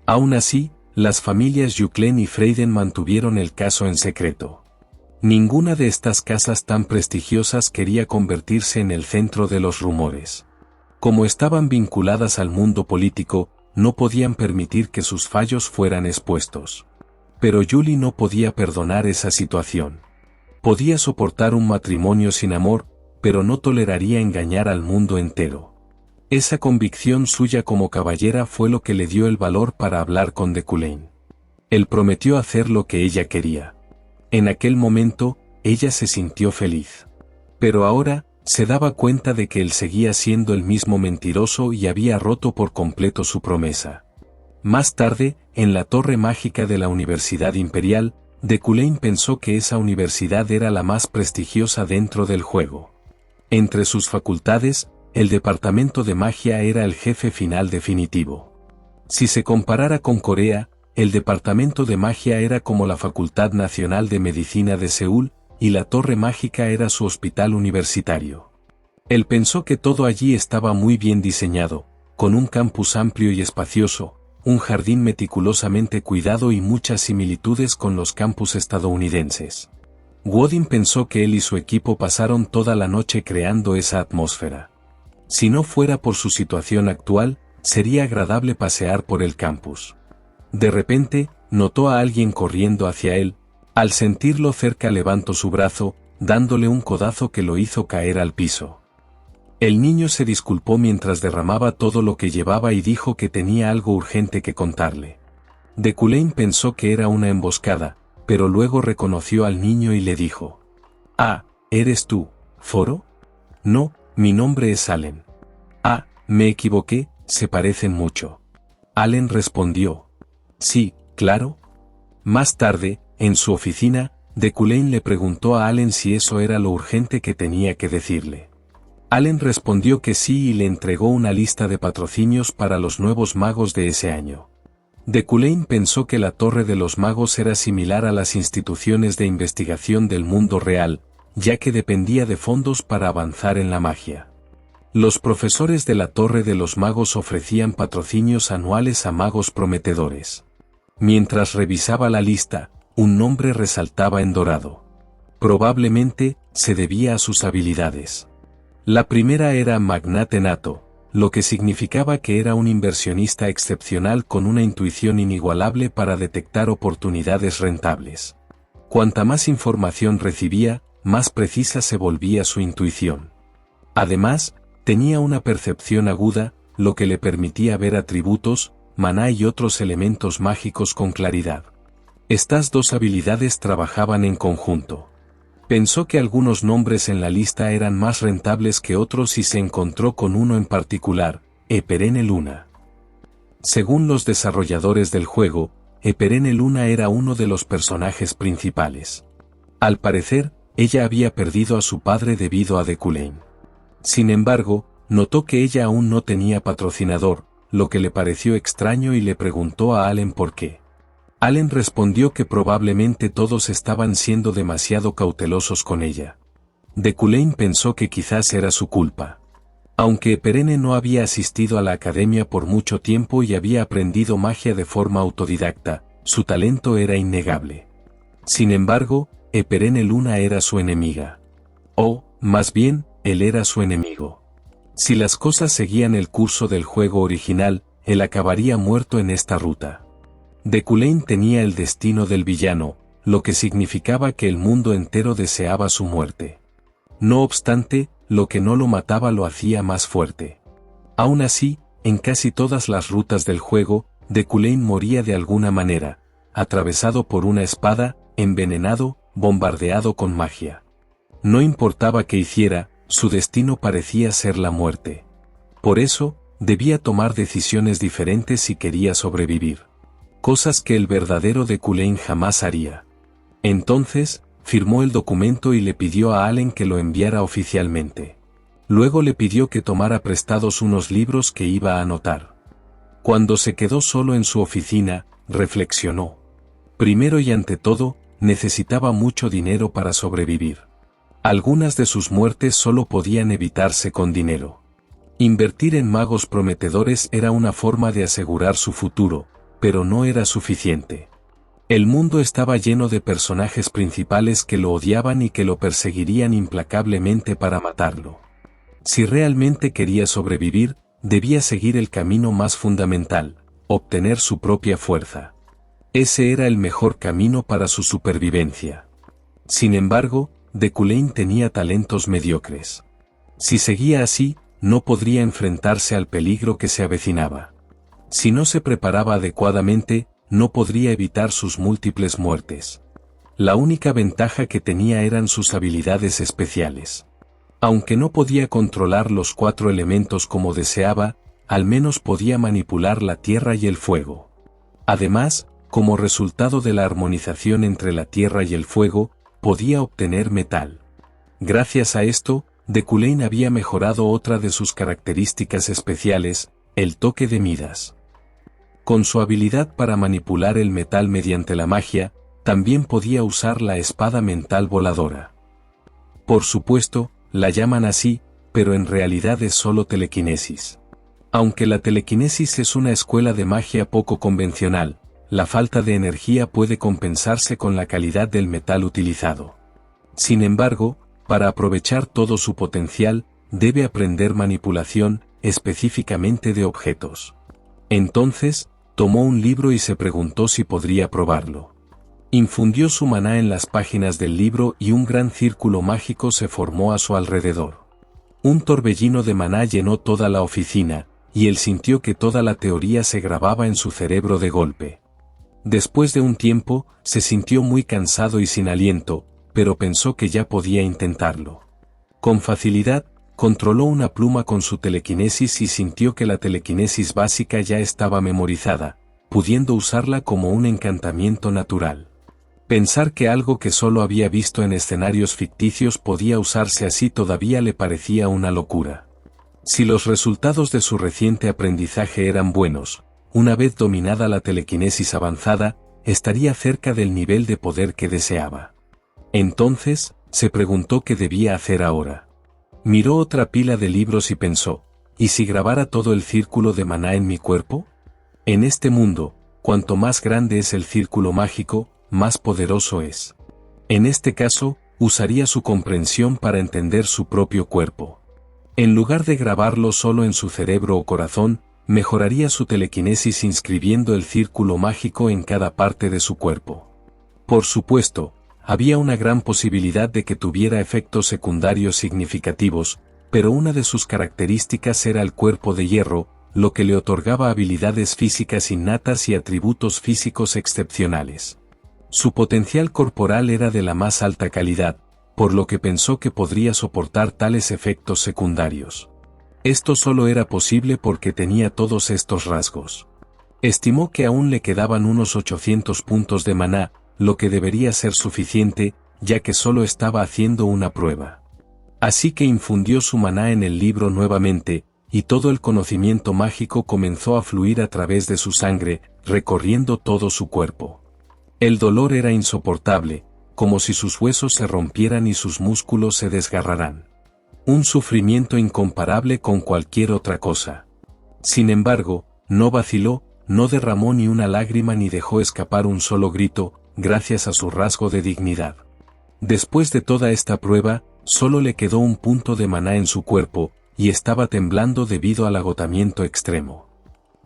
Aún así, las familias Juklén y Freiden mantuvieron el caso en secreto. Ninguna de estas casas tan prestigiosas quería convertirse en el centro de los rumores. Como estaban vinculadas al mundo político, no podían permitir que sus fallos fueran expuestos. Pero Julie no podía perdonar esa situación. Podía soportar un matrimonio sin amor, pero no toleraría engañar al mundo entero. Esa convicción suya como caballera fue lo que le dio el valor para hablar con De Cullen. Él prometió hacer lo que ella quería. En aquel momento, ella se sintió feliz. Pero ahora, se daba cuenta de que él seguía siendo el mismo mentiroso y había roto por completo su promesa. Más tarde, en la torre mágica de la Universidad Imperial, De Cullen pensó que esa universidad era la más prestigiosa dentro del juego. Entre sus facultades, el departamento de magia era el jefe final definitivo. Si se comparara con Corea, el departamento de magia era como la Facultad Nacional de Medicina de Seúl, y la torre mágica era su hospital universitario. Él pensó que todo allí estaba muy bien diseñado, con un campus amplio y espacioso, un jardín meticulosamente cuidado y muchas similitudes con los campus estadounidenses. Woodin pensó que él y su equipo pasaron toda la noche creando esa atmósfera. Si no fuera por su situación actual, sería agradable pasear por el campus. De repente, notó a alguien corriendo hacia él. Al sentirlo cerca levantó su brazo, dándole un codazo que lo hizo caer al piso. El niño se disculpó mientras derramaba todo lo que llevaba y dijo que tenía algo urgente que contarle. De Cullen pensó que era una emboscada, pero luego reconoció al niño y le dijo: «Ah, ¿eres tú, Foro?» «No, mi nombre es Allen». «Ah, me equivoqué, se parecen mucho». Allen respondió: «Sí, claro». Más tarde, en su oficina, De Cullen le preguntó a Allen si eso era lo urgente que tenía que decirle. Allen respondió que sí y le entregó una lista de patrocinios para los nuevos magos de ese año. De Cullen pensó que la Torre de los Magos era similar a las instituciones de investigación del mundo real, ya que dependía de fondos para avanzar en la magia. Los profesores de la Torre de los Magos ofrecían patrocinios anuales a magos prometedores. Mientras revisaba la lista, un nombre resaltaba en dorado. Probablemente, se debía a sus habilidades. La primera era magnate nato, lo que significaba que era un inversionista excepcional con una intuición inigualable para detectar oportunidades rentables. Cuanta más información recibía, más precisa se volvía su intuición. Además, tenía una percepción aguda, lo que le permitía ver atributos, maná y otros elementos mágicos con claridad. Estas dos habilidades trabajaban en conjunto. Pensó que algunos nombres en la lista eran más rentables que otros y se encontró con uno en particular, Eperene Luna. Según los desarrolladores del juego, Eperene Luna era uno de los personajes principales. Al parecer, ella había perdido a su padre debido a Deculain. Sin embargo, notó que ella aún no tenía patrocinador, lo que le pareció extraño y le preguntó a Allen por qué. Allen respondió que probablemente todos estaban siendo demasiado cautelosos con ella. Deculain pensó que quizás era su culpa. Aunque Eperene no había asistido a la academia por mucho tiempo y había aprendido magia de forma autodidacta, su talento era innegable. Sin embargo, Eperene Luna era su enemiga. O, más bien, él era su enemigo. Si las cosas seguían el curso del juego original, él acabaría muerto en esta ruta. Deculain tenía el destino del villano, lo que significaba que el mundo entero deseaba su muerte. No obstante, lo que no lo mataba lo hacía más fuerte. Aún así, en casi todas las rutas del juego, Deculain moría de alguna manera, atravesado por una espada, envenenado, bombardeado con magia. No importaba qué hiciera, su destino parecía ser la muerte. Por eso, debía tomar decisiones diferentes si quería sobrevivir. Cosas que el verdadero Deculain jamás haría. Entonces, firmó el documento y le pidió a Allen que lo enviara oficialmente. Luego le pidió que tomara prestados unos libros que iba a anotar. Cuando se quedó solo en su oficina, reflexionó. Primero y ante todo, necesitaba mucho dinero para sobrevivir. Algunas de sus muertes solo podían evitarse con dinero. Invertir en magos prometedores era una forma de asegurar su futuro, pero no era suficiente. El mundo estaba lleno de personajes principales que lo odiaban y que lo perseguirían implacablemente para matarlo. Si realmente quería sobrevivir, debía seguir el camino más fundamental, obtener su propia fuerza. Ese era el mejor camino para su supervivencia. Sin embargo, Deculain tenía talentos mediocres. Si seguía así, no podría enfrentarse al peligro que se avecinaba. Si no se preparaba adecuadamente, no podría evitar sus múltiples muertes. La única ventaja que tenía eran sus habilidades especiales. Aunque no podía controlar los 4 elementos como deseaba, al menos podía manipular la tierra y el fuego. Además, como resultado de la armonización entre la tierra y el fuego, podía obtener metal. Gracias a esto, Deculain había mejorado otra de sus características especiales, el toque de Midas. Con su habilidad para manipular el metal mediante la magia, también podía usar la espada mental voladora. Por supuesto, la llaman así, pero en realidad es solo telequinesis. Aunque la telequinesis es una escuela de magia poco convencional, la falta de energía puede compensarse con la calidad del metal utilizado. Sin embargo, para aprovechar todo su potencial, debe aprender manipulación, específicamente de objetos. Entonces, tomó un libro y se preguntó si podría probarlo. Infundió su maná en las páginas del libro y un gran círculo mágico se formó a su alrededor. Un torbellino de maná llenó toda la oficina, y él sintió que toda la teoría se grababa en su cerebro de golpe. Después de un tiempo, se sintió muy cansado y sin aliento, pero pensó que ya podía intentarlo. Con facilidad, controló una pluma con su telequinesis y sintió que la telequinesis básica ya estaba memorizada, pudiendo usarla como un encantamiento natural. Pensar que algo que solo había visto en escenarios ficticios podía usarse así todavía le parecía una locura. Si los resultados de su reciente aprendizaje eran buenos, una vez dominada la telequinesis avanzada, estaría cerca del nivel de poder que deseaba. Entonces, se preguntó qué debía hacer ahora. Miró otra pila de libros y pensó, ¿y si grabara todo el círculo de maná en mi cuerpo? En este mundo, cuanto más grande es el círculo mágico, más poderoso es. En este caso, usaría su comprensión para entender su propio cuerpo. En lugar de grabarlo solo en su cerebro o corazón, mejoraría su telequinesis inscribiendo el círculo mágico en cada parte de su cuerpo. Por supuesto, había una gran posibilidad de que tuviera efectos secundarios significativos, pero una de sus características era el cuerpo de hierro, lo que le otorgaba habilidades físicas innatas y atributos físicos excepcionales. Su potencial corporal era de la más alta calidad, por lo que pensó que podría soportar tales efectos secundarios. Esto solo era posible porque tenía todos estos rasgos. Estimó que aún le quedaban unos 800 puntos de maná, lo que debería ser suficiente, ya que solo estaba haciendo una prueba. Así que infundió su maná en el libro nuevamente, y todo el conocimiento mágico comenzó a fluir a través de su sangre, recorriendo todo su cuerpo. El dolor era insoportable, como si sus huesos se rompieran y sus músculos se desgarraran. Un sufrimiento incomparable con cualquier otra cosa. Sin embargo, no vaciló, no derramó ni una lágrima ni dejó escapar un solo grito, gracias a su rasgo de dignidad. Después de toda esta prueba, solo le quedó un punto de maná en su cuerpo, y estaba temblando debido al agotamiento extremo.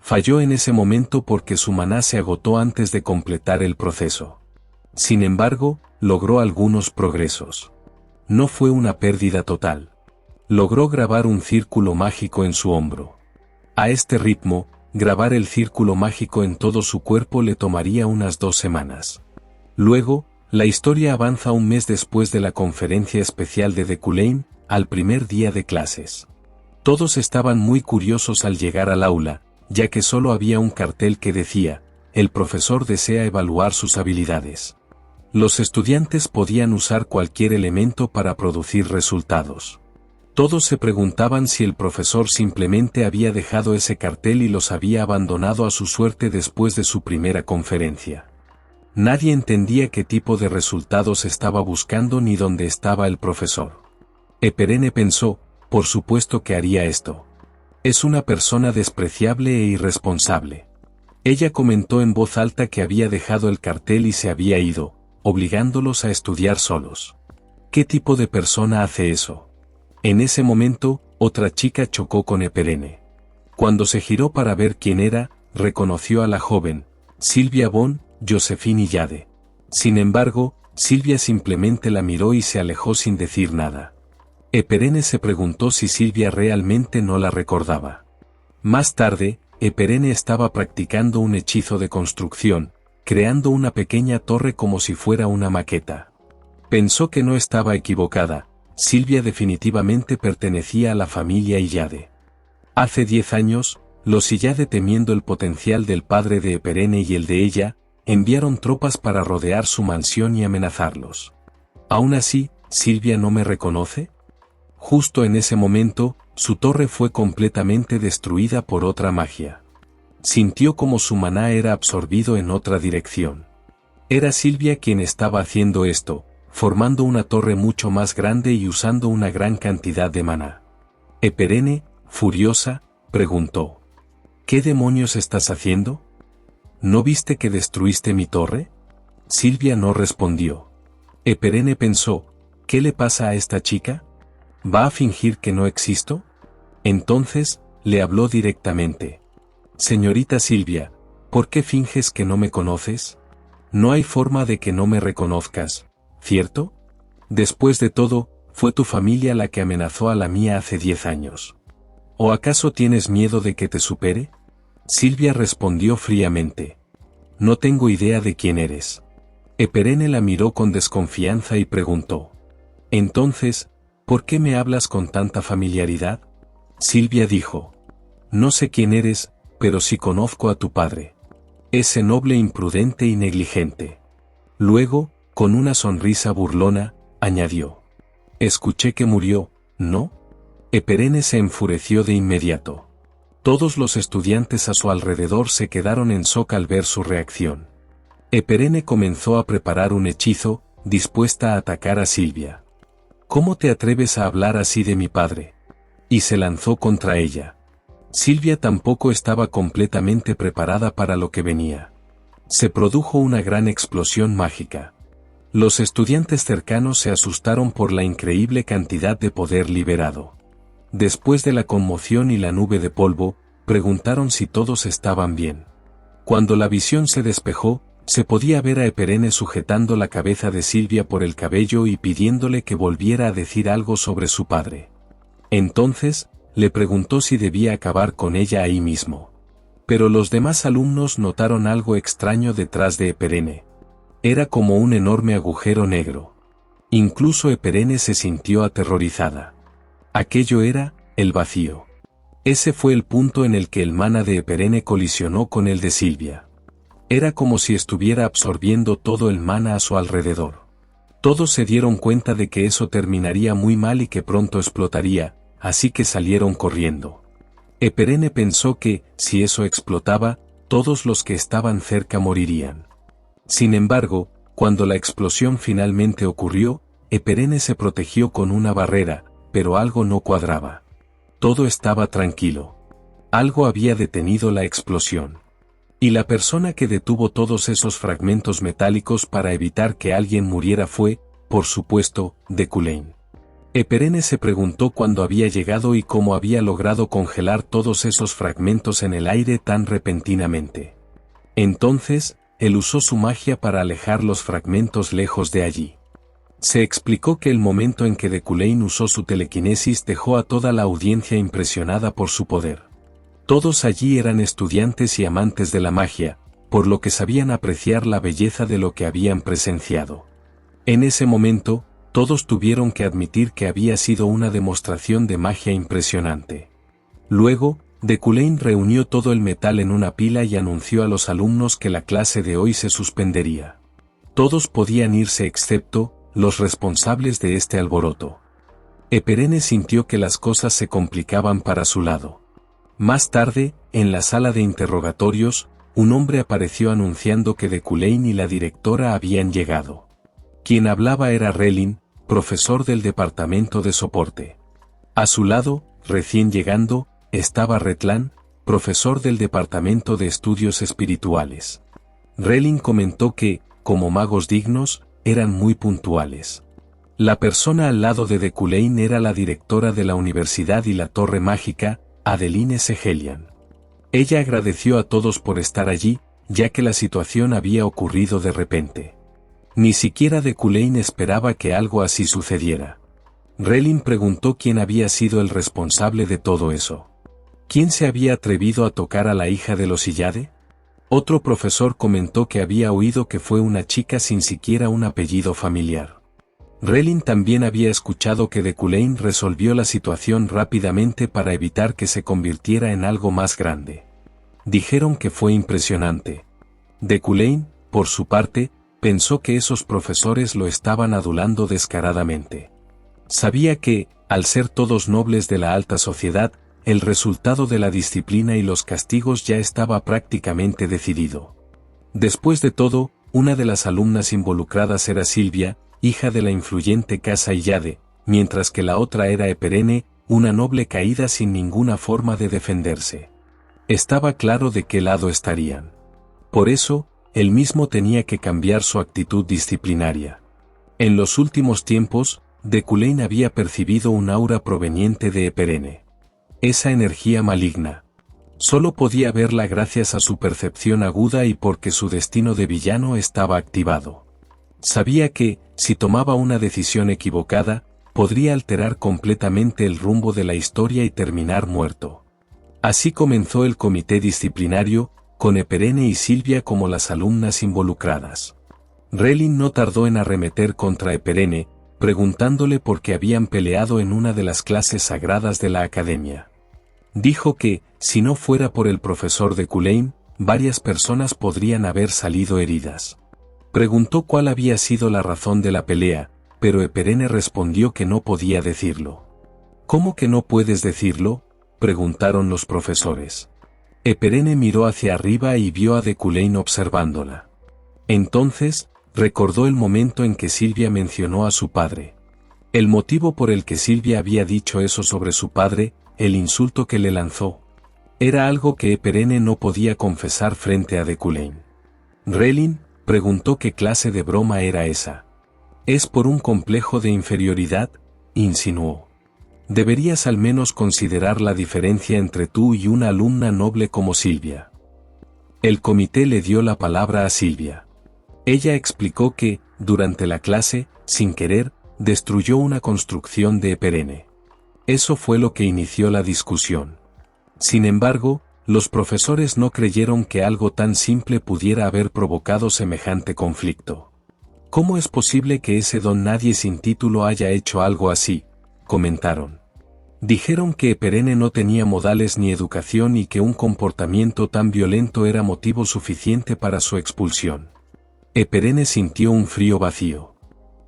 Falló en ese momento porque su maná se agotó antes de completar el proceso. Sin embargo, logró algunos progresos. No fue una pérdida total. Logró grabar un círculo mágico en su hombro. A este ritmo, grabar el círculo mágico en todo su cuerpo le tomaría unas 2 semanas. Luego, la historia avanza un mes después de la conferencia especial de Deculain, al primer día de clases. Todos estaban muy curiosos al llegar al aula, ya que solo había un cartel que decía, el profesor desea evaluar sus habilidades. Los estudiantes podían usar cualquier elemento para producir resultados. Todos se preguntaban si el profesor simplemente había dejado ese cartel y los había abandonado a su suerte después de su primera conferencia. Nadie entendía qué tipo de resultados estaba buscando ni dónde estaba el profesor. Eperene pensó, por supuesto que haría esto. Es una persona despreciable e irresponsable. Ella comentó en voz alta que había dejado el cartel y se había ido, obligándolos a estudiar solos. ¿Qué tipo de persona hace eso? En ese momento, otra chica chocó con Eperene. Cuando se giró para ver quién era, reconoció a la joven, Silvia Bon, Josephine Illade. Sin embargo, Silvia simplemente la miró y se alejó sin decir nada. Eperene se preguntó si Silvia realmente no la recordaba. Más tarde, Eperene estaba practicando un hechizo de construcción, creando una pequeña torre como si fuera una maqueta. Pensó que no estaba equivocada, Silvia definitivamente pertenecía a la familia Illade. Hace 10 años, los Illade, temiendo el potencial del padre de Eperene y el de ella, enviaron tropas para rodear su mansión y amenazarlos. Aún así, ¿Silvia no me reconoce? Justo en ese momento, su torre fue completamente destruida por otra magia. Sintió como su maná era absorbido en otra dirección. Era Silvia quien estaba haciendo esto, formando una torre mucho más grande y usando una gran cantidad de maná. Eperene, furiosa, preguntó: ¿Qué demonios estás haciendo? ¿No viste que destruiste mi torre? Silvia no respondió. Eperene pensó, ¿qué le pasa a esta chica? ¿Va a fingir que no existo? Entonces, le habló directamente. Señorita Silvia, ¿por qué finges que no me conoces? No hay forma de que no me reconozcas, ¿cierto? Después de todo, fue tu familia la que amenazó a la mía hace 10 años. ¿O acaso tienes miedo de que te supere? Silvia respondió fríamente. No tengo idea de quién eres. Eperene la miró con desconfianza y preguntó. Entonces, ¿por qué me hablas con tanta familiaridad? Silvia dijo. No sé quién eres, pero sí conozco a tu padre. Ese noble imprudente y negligente. Luego, con una sonrisa burlona, añadió. Escuché que murió, ¿no? Eperene se enfureció de inmediato. Todos los estudiantes a su alrededor se quedaron en shock al ver su reacción. Eperene comenzó a preparar un hechizo, dispuesta a atacar a Silvia. ¿Cómo te atreves a hablar así de mi padre? Y se lanzó contra ella. Silvia tampoco estaba completamente preparada para lo que venía. Se produjo una gran explosión mágica. Los estudiantes cercanos se asustaron por la increíble cantidad de poder liberado. Después de la conmoción y la nube de polvo, preguntaron si todos estaban bien. Cuando la visión se despejó, se podía ver a Eperene sujetando la cabeza de Silvia por el cabello y pidiéndole que volviera a decir algo sobre su padre. Entonces, le preguntó si debía acabar con ella ahí mismo. Pero los demás alumnos notaron algo extraño detrás de Eperene. Era como un enorme agujero negro. Incluso Eperene se sintió aterrorizada. Aquello era, el vacío. Ese fue el punto en el que el mana de Eperene colisionó con el de Silvia. Era como si estuviera absorbiendo todo el mana a su alrededor. Todos se dieron cuenta de que eso terminaría muy mal y que pronto explotaría, así que salieron corriendo. Eperene pensó que, si eso explotaba, todos los que estaban cerca morirían. Sin embargo, cuando la explosión finalmente ocurrió, Eperene se protegió con una barrera, pero algo no cuadraba. Todo estaba tranquilo. Algo había detenido la explosión. Y la persona que detuvo todos esos fragmentos metálicos para evitar que alguien muriera fue, por supuesto, Deculain. Eperene se preguntó cuándo había llegado y cómo había logrado congelar todos esos fragmentos en el aire tan repentinamente. Entonces, él usó su magia para alejar los fragmentos lejos de allí. Se explicó que el momento en que Deculain usó su telequinesis dejó a toda la audiencia impresionada por su poder. Todos allí eran estudiantes y amantes de la magia, por lo que sabían apreciar la belleza de lo que habían presenciado. En ese momento, todos tuvieron que admitir que había sido una demostración de magia impresionante. Luego, Deculain reunió todo el metal en una pila y anunció a los alumnos que la clase de hoy se suspendería. Todos podían irse excepto los responsables de este alboroto. Eperene sintió que las cosas se complicaban para su lado. Más tarde, en la sala de interrogatorios, un hombre apareció anunciando que Deculain y la directora habían llegado. Quien hablaba era Relin, profesor del departamento de soporte. A su lado, recién llegando, estaba Retlan, profesor del departamento de estudios espirituales. Relin comentó que, como magos dignos, eran muy puntuales. La persona al lado de Deculain era la directora de la universidad y la torre mágica, Adeline Sehelian. Ella agradeció a todos por estar allí, ya que la situación había ocurrido de repente. Ni siquiera Deculain esperaba que algo así sucediera. Relin preguntó quién había sido el responsable de todo eso. ¿Quién se había atrevido a tocar a la hija de los Illade? Otro profesor comentó que había oído que fue una chica sin siquiera un apellido familiar. Relin también había escuchado que Deculain resolvió la situación rápidamente para evitar que se convirtiera en algo más grande. Dijeron que fue impresionante. Deculain, por su parte, pensó que esos profesores lo estaban adulando descaradamente. Sabía que, al ser todos nobles de la alta sociedad, el resultado de la disciplina y los castigos ya estaba prácticamente decidido. Después de todo, una de las alumnas involucradas era Silvia, hija de la influyente casa Illade, mientras que la otra era Eperene, una noble caída sin ninguna forma de defenderse. Estaba claro de qué lado estarían. Por eso, él mismo tenía que cambiar su actitud disciplinaria. En los últimos tiempos, Deculain había percibido un aura proveniente de Eperene. Esa energía maligna. Solo podía verla gracias a su percepción aguda y porque su destino de villano estaba activado. Sabía que, si tomaba una decisión equivocada, podría alterar completamente el rumbo de la historia y terminar muerto. Así comenzó el comité disciplinario, con Eperene y Silvia como las alumnas involucradas. Relin no tardó en arremeter contra Eperene, preguntándole por qué habían peleado en una de las clases sagradas de la academia. Dijo que, si no fuera por el profesor Deculain, varias personas podrían haber salido heridas. Preguntó cuál había sido la razón de la pelea, pero Eperene respondió que no podía decirlo. ¿Cómo que no puedes decirlo?, preguntaron los profesores. Eperene miró hacia arriba y vio a Deculain observándola. Entonces, recordó el momento en que Silvia mencionó a su padre. El motivo por el que Silvia había dicho eso sobre su padre, el insulto que le lanzó. Era algo que Eperene no podía confesar frente a Deculain. Relin preguntó qué clase de broma era esa. «¿Es por un complejo de inferioridad?», insinuó. «Deberías al menos considerar la diferencia entre tú y una alumna noble como Silvia». El comité le dio la palabra a Silvia. Ella explicó que, durante la clase, sin querer, destruyó una construcción de Eperene. Eso fue lo que inició la discusión. Sin embargo, los profesores no creyeron que algo tan simple pudiera haber provocado semejante conflicto. ¿Cómo es posible que ese don nadie sin título haya hecho algo así?, comentaron. Dijeron que Eperene no tenía modales ni educación y que un comportamiento tan violento era motivo suficiente para su expulsión. Eperene sintió un frío vacío.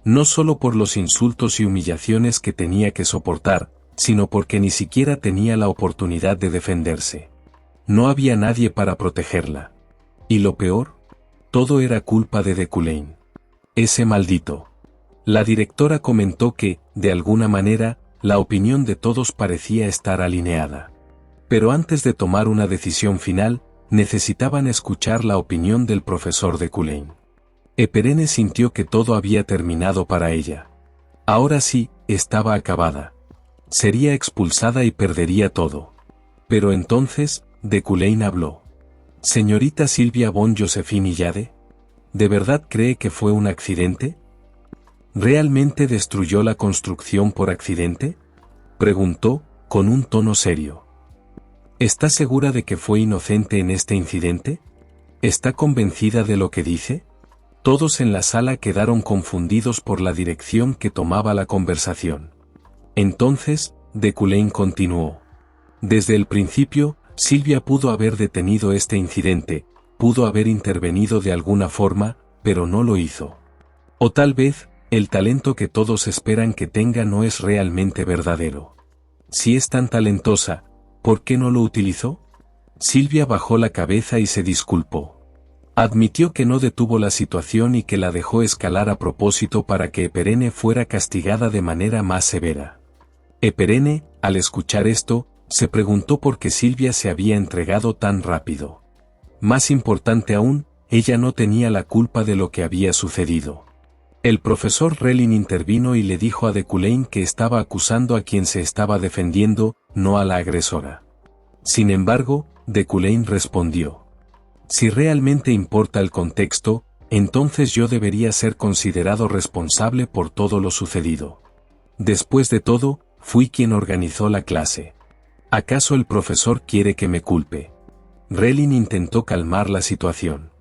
No solo por los insultos y humillaciones que tenía que soportar, sino porque ni siquiera tenía la oportunidad de defenderse. No había nadie para protegerla. Y lo peor, todo era culpa de Deculain. Ese maldito. La directora comentó que, de alguna manera, la opinión de todos parecía estar alineada. Pero antes de tomar una decisión final, necesitaban escuchar la opinión del profesor Deculain. Eperene sintió que todo había terminado para ella. Ahora sí, estaba acabada. Sería expulsada y perdería todo. Pero entonces, Deculain habló. «Señorita Silvia von Josephine Illade, ¿de verdad cree que fue un accidente? ¿Realmente destruyó la construcción por accidente?», preguntó, con un tono serio. «¿Está segura de que fue inocente en este incidente? ¿Está convencida de lo que dice?». Todos en la sala quedaron confundidos por la dirección que tomaba la conversación. Entonces, Deculain continuó. «Desde el principio, Silvia pudo haber detenido este incidente, pudo haber intervenido de alguna forma, pero no lo hizo. O tal vez, el talento que todos esperan que tenga no es realmente verdadero. Si es tan talentosa, ¿por qué no lo utilizó?». Silvia bajó la cabeza y se disculpó. Admitió que no detuvo la situación y que la dejó escalar a propósito para que Eperene fuera castigada de manera más severa. Eperene, al escuchar esto, se preguntó por qué Silvia se había entregado tan rápido. Más importante aún, ella no tenía la culpa de lo que había sucedido. El profesor Relin intervino y le dijo a Deculain que estaba acusando a quien se estaba defendiendo, no a la agresora. Sin embargo, Deculain respondió: «Si realmente importa el contexto, entonces yo debería ser considerado responsable por todo lo sucedido. Después de todo, fui quien organizó la clase. ¿Acaso el profesor quiere que me culpe?». Relin intentó calmar la situación.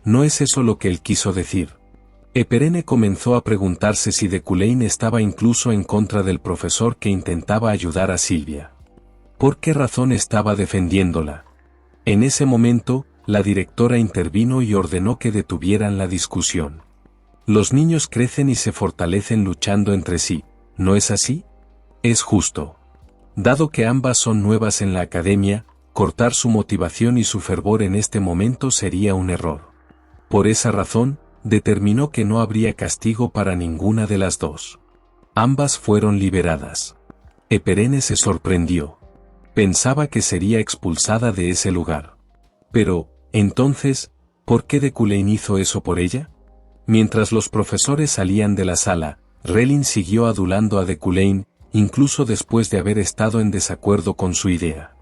«No es eso lo que él quiso decir». Eperene comenzó a preguntarse si Deculain estaba incluso en contra del profesor que intentaba ayudar a Silvia. ¿Por qué razón estaba defendiéndola? En ese momento, la directora intervino y ordenó que detuvieran la discusión. «Los niños crecen y se fortalecen luchando entre sí, ¿no es así? Es justo. Dado que ambas son nuevas en la academia, cortar su motivación y su fervor en este momento sería un error. Por esa razón, determinó que no habría castigo para ninguna de las dos. Ambas fueron liberadas». Eperene se sorprendió. Pensaba que sería expulsada de ese lugar. Pero, entonces, ¿por qué Deculain hizo eso por ella? Mientras los profesores salían de la sala, Relin siguió adulando a Deculain, incluso después de haber estado en desacuerdo con su idea.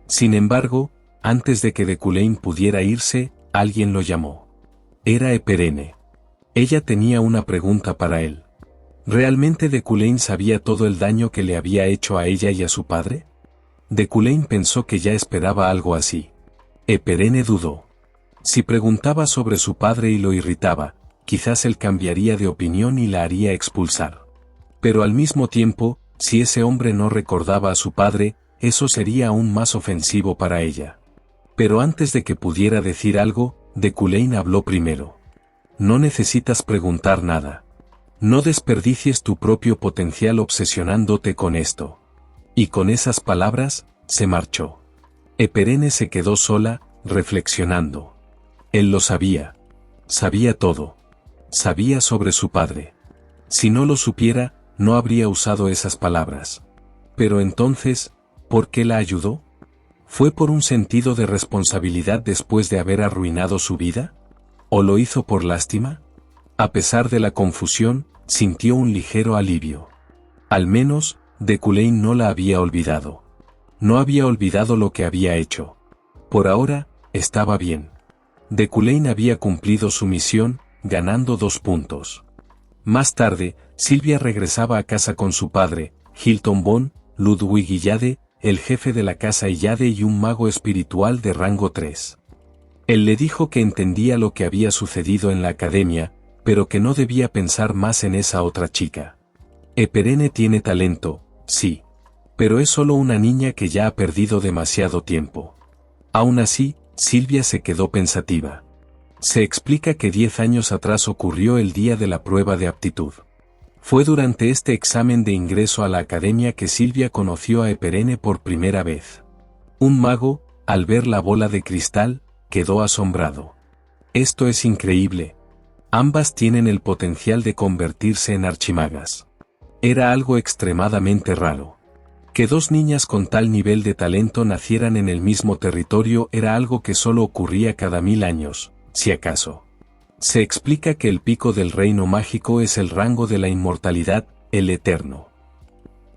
Sin embargo, antes de que Deculain pudiera irse, alguien lo llamó. Era Eperene. Ella tenía una pregunta para él. ¿Realmente Deculain sabía todo el daño que le había hecho a ella y a su padre? Deculain pensó que ya esperaba algo así. Eperene dudó. Si preguntaba sobre su padre y lo irritaba, quizás él cambiaría de opinión y la haría expulsar. Pero al mismo tiempo, si ese hombre no recordaba a su padre, eso sería aún más ofensivo para ella. Pero antes de que pudiera decir algo, Deculain habló primero. «No necesitas preguntar nada. No desperdicies tu propio potencial obsesionándote con esto». Y con esas palabras, se marchó. Eperene se quedó sola, reflexionando. Él lo sabía. Sabía todo. Sabía sobre su padre. Si no lo supiera, no habría usado esas palabras. Pero entonces, ¿por qué la ayudó? ¿Fue por un sentido de responsabilidad después de haber arruinado su vida? ¿O lo hizo por lástima? A pesar de la confusión, sintió un ligero alivio. Al menos, Deculain no la había olvidado. No había olvidado lo que había hecho. Por ahora, estaba bien. Deculain había cumplido su misión, ganando 2 puntos. Más tarde, Silvia regresaba a casa con su padre, Hilton von Ludwig Illade, el jefe de la casa Illade y un mago espiritual de rango 3. Él le dijo que entendía lo que había sucedido en la academia, pero que no debía pensar más en esa otra chica. Eperene tiene talento, sí. Pero es solo una niña que ya ha perdido demasiado tiempo. Aún así, Silvia se quedó pensativa. Se explica que 10 años atrás ocurrió el día de la prueba de aptitud. Fue durante este examen de ingreso a la academia que Silvia conoció a Eperene por primera vez. Un mago, al ver la bola de cristal, quedó asombrado. Esto es increíble. Ambas tienen el potencial de convertirse en archimagas. Era algo extremadamente raro. Que dos niñas con tal nivel de talento nacieran en el mismo territorio era algo que solo ocurría cada 1000 años, si acaso. Se explica que el pico del reino mágico es el rango de la inmortalidad, el eterno.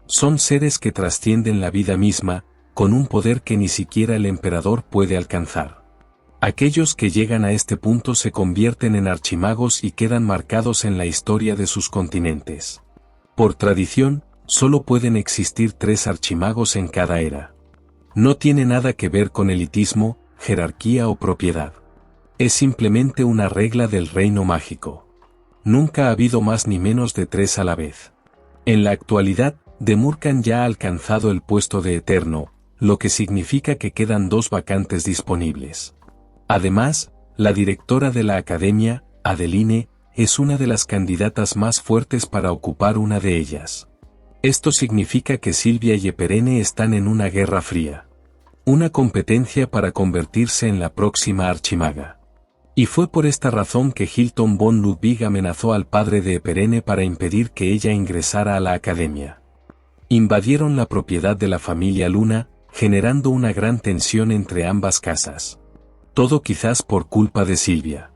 Son seres que trascienden la vida misma, con un poder que ni siquiera el emperador puede alcanzar. Aquellos que llegan a este punto se convierten en archimagos y quedan marcados en la historia de sus continentes. Por tradición, solo pueden existir 3 archimagos en cada era. No tiene nada que ver con elitismo, jerarquía o propiedad. Es simplemente una regla del reino mágico. Nunca ha habido más ni menos de 3 a la vez. En la actualidad, Demurcan ya ha alcanzado el puesto de eterno, lo que significa que quedan 2 vacantes disponibles. Además, la directora de la academia, Adeline, es una de las candidatas más fuertes para ocupar una de ellas. Esto significa que Silvia y Eperene están en una guerra fría. Una competencia para convertirse en la próxima archimaga. Y fue por esta razón que Hilton von Ludwig amenazó al padre de Eperene para impedir que ella ingresara a la academia. Invadieron la propiedad de la familia Luna, generando una gran tensión entre ambas casas. Todo quizás por culpa de Silvia.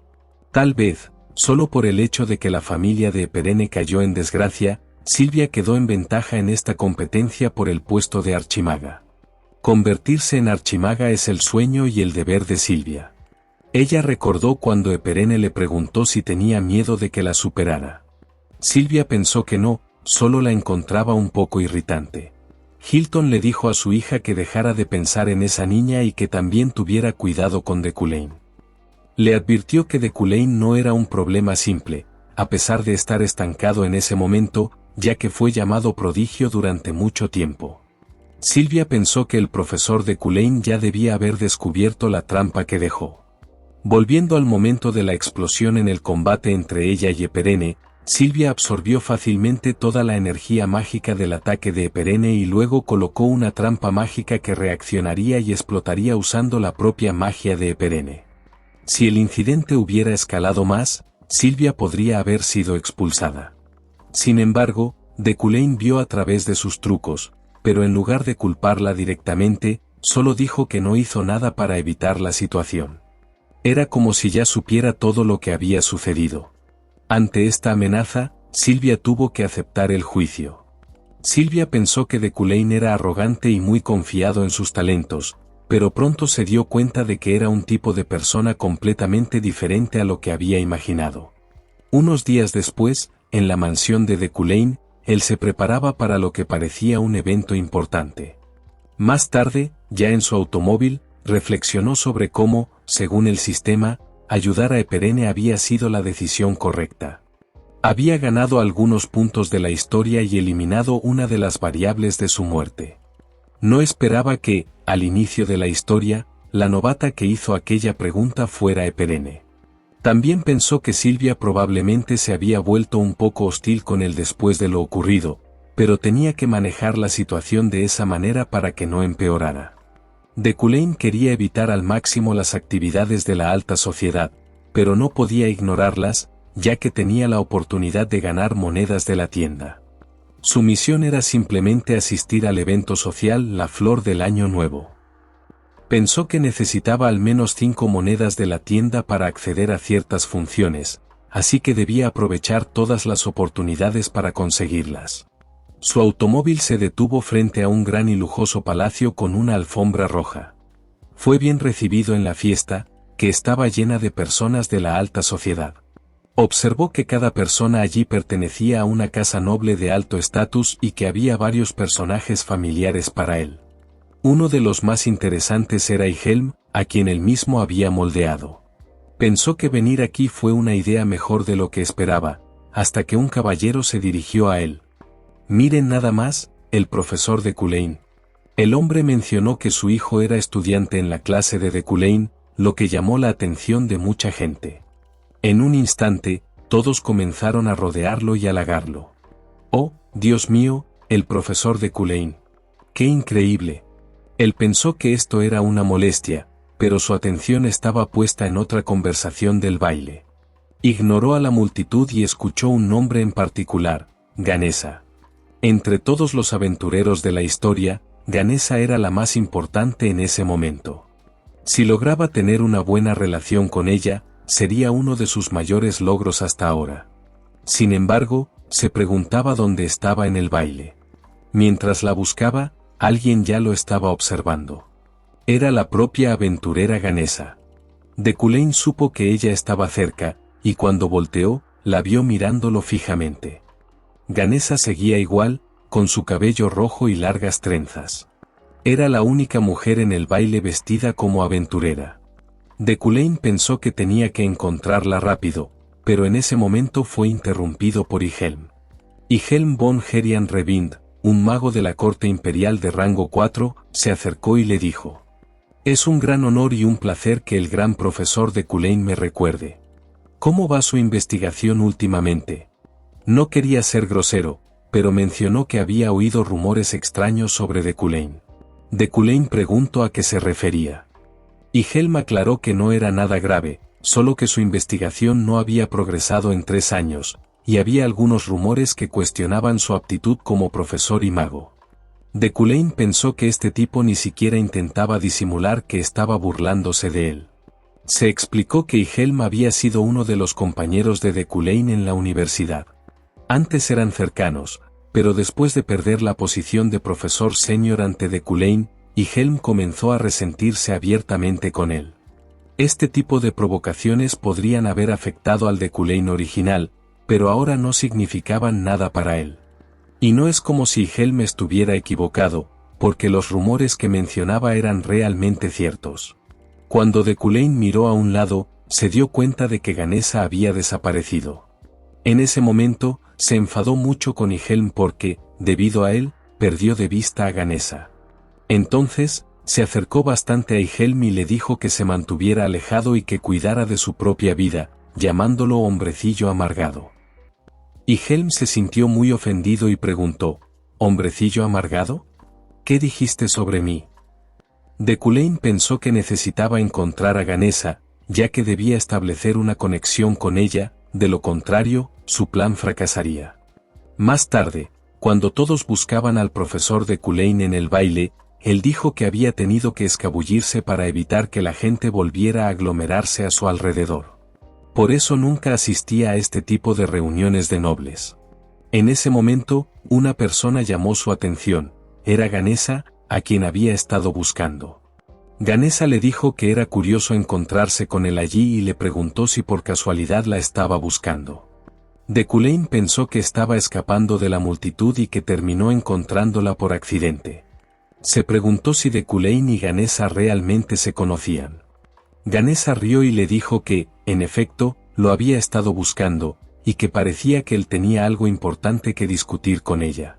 Tal vez, solo por el hecho de que la familia de Eperene cayó en desgracia, Silvia quedó en ventaja en esta competencia por el puesto de archimaga. Convertirse en archimaga es el sueño y el deber de Silvia. Ella recordó cuando Eperene le preguntó si tenía miedo de que la superara. Silvia pensó que no, solo la encontraba un poco irritante. Hilton le dijo a su hija que dejara de pensar en esa niña y que también tuviera cuidado con Deculain. Le advirtió que Deculain no era un problema simple, a pesar de estar estancado en ese momento, ya que fue llamado prodigio durante mucho tiempo. Silvia pensó que el profesor Deculain ya debía haber descubierto la trampa que dejó. Volviendo al momento de la explosión en el combate entre ella y Eperene, Silvia absorbió fácilmente toda la energía mágica del ataque de Eperene y luego colocó una trampa mágica que reaccionaría y explotaría usando la propia magia de Eperene. Si el incidente hubiera escalado más, Silvia podría haber sido expulsada. Sin embargo, Deculain vio a través de sus trucos, pero en lugar de culparla directamente, solo dijo que no hizo nada para evitar la situación. Era como si ya supiera todo lo que había sucedido. Ante esta amenaza, Silvia tuvo que aceptar el juicio. Silvia pensó que Deculain era arrogante y muy confiado en sus talentos, pero pronto se dio cuenta de que era un tipo de persona completamente diferente a lo que había imaginado. Unos días después, en la mansión de Deculain, él se preparaba para lo que parecía un evento importante. Más tarde, ya en su automóvil, reflexionó sobre cómo, según el sistema, ayudar a Eperene había sido la decisión correcta. Había ganado algunos puntos de la historia y eliminado una de las variables de su muerte. No esperaba que, al inicio de la historia, la novata que hizo aquella pregunta fuera Eperene. También pensó que Silvia probablemente se había vuelto un poco hostil con él después de lo ocurrido, pero tenía que manejar la situación de esa manera para que no empeorara. Deculain quería evitar al máximo las actividades de la alta sociedad, pero no podía ignorarlas, ya que tenía la oportunidad de ganar monedas de la tienda. Su misión era simplemente asistir al evento social La Flor del Año Nuevo. Pensó que necesitaba al menos 5 monedas de la tienda para acceder a ciertas funciones, así que debía aprovechar todas las oportunidades para conseguirlas. Su automóvil se detuvo frente a un gran y lujoso palacio con una alfombra roja. Fue bien recibido en la fiesta, que estaba llena de personas de la alta sociedad. Observó que cada persona allí pertenecía a una casa noble de alto estatus y que había varios personajes familiares para él. Uno de los más interesantes era Ihelm, a quien él mismo había moldeado. Pensó que venir aquí fue una idea mejor de lo que esperaba, hasta que un caballero se dirigió a él. Miren nada más, el profesor de Culane. El hombre mencionó que su hijo era estudiante en la clase de Culane, lo que llamó la atención de mucha gente. En un instante, todos comenzaron a rodearlo y halagarlo. Oh, Dios mío, el profesor de Culane. ¡Qué increíble! Él pensó que esto era una molestia, pero su atención estaba puesta en otra conversación del baile. Ignoró a la multitud y escuchó un nombre en particular, Ganesa. Entre todos los aventureros de la historia, Ganesa era la más importante en ese momento. Si lograba tener una buena relación con ella, sería uno de sus mayores logros hasta ahora. Sin embargo, se preguntaba dónde estaba en el baile. Mientras la buscaba, alguien ya lo estaba observando. Era la propia aventurera Ganesa. De Culane supo que ella estaba cerca, y cuando volteó, la vio mirándolo fijamente. Ganesa seguía igual, con su cabello rojo y largas trenzas. Era la única mujer en el baile vestida como aventurera. De Culane pensó que tenía que encontrarla rápido, pero en ese momento fue interrumpido por Ihelm. Ihelm von Herian-Rebind, un mago de la corte imperial de rango 4, se acercó y le dijo: «Es un gran honor y un placer que el gran profesor de Culane me recuerde. ¿Cómo va su investigación últimamente?» No quería ser grosero, pero mencionó que había oído rumores extraños sobre de Culane. De Culane preguntó a qué se refería. Ihelm aclaró que no era nada grave, solo que su investigación no había progresado en 3 años, y había algunos rumores que cuestionaban su aptitud como profesor y mago. De Culane pensó que este tipo ni siquiera intentaba disimular que estaba burlándose de él. Se explicó que Ihelm había sido uno de los compañeros de Culane en la universidad. Antes eran cercanos, pero después de perder la posición de profesor senior ante de Culane, Ihelm comenzó a resentirse abiertamente con él. Este tipo de provocaciones podrían haber afectado al de Culane original, pero ahora no significaban nada para él. Y no es como si Ihelm estuviera equivocado, porque los rumores que mencionaba eran realmente ciertos. Cuando de Culane miró a un lado, se dio cuenta de que Ganesa había desaparecido. En ese momento, se enfadó mucho con Ihelm porque, debido a él, perdió de vista a Ganesa. Entonces, se acercó bastante a Ihelm y le dijo que se mantuviera alejado y que cuidara de su propia vida, llamándolo hombrecillo amargado. Ihelm se sintió muy ofendido y preguntó: ¿Hombrecillo amargado? ¿Qué dijiste sobre mí? De Culane pensó que necesitaba encontrar a Ganesa, ya que debía establecer una conexión con ella, de lo contrario, su plan fracasaría. Más tarde, cuando todos buscaban al profesor de Culane en el baile, él dijo que había tenido que escabullirse para evitar que la gente volviera a aglomerarse a su alrededor. Por eso nunca asistía a este tipo de reuniones de nobles. En ese momento, una persona llamó su atención, era Ganesa, a quien había estado buscando. Ganesa le dijo que era curioso encontrarse con él allí y le preguntó si por casualidad la estaba buscando. De Culane pensó que estaba escapando de la multitud y que terminó encontrándola por accidente. Se preguntó si de Culane y Ganesa realmente se conocían. Ganesa rió y le dijo que, en efecto, lo había estado buscando, y que parecía que él tenía algo importante que discutir con ella.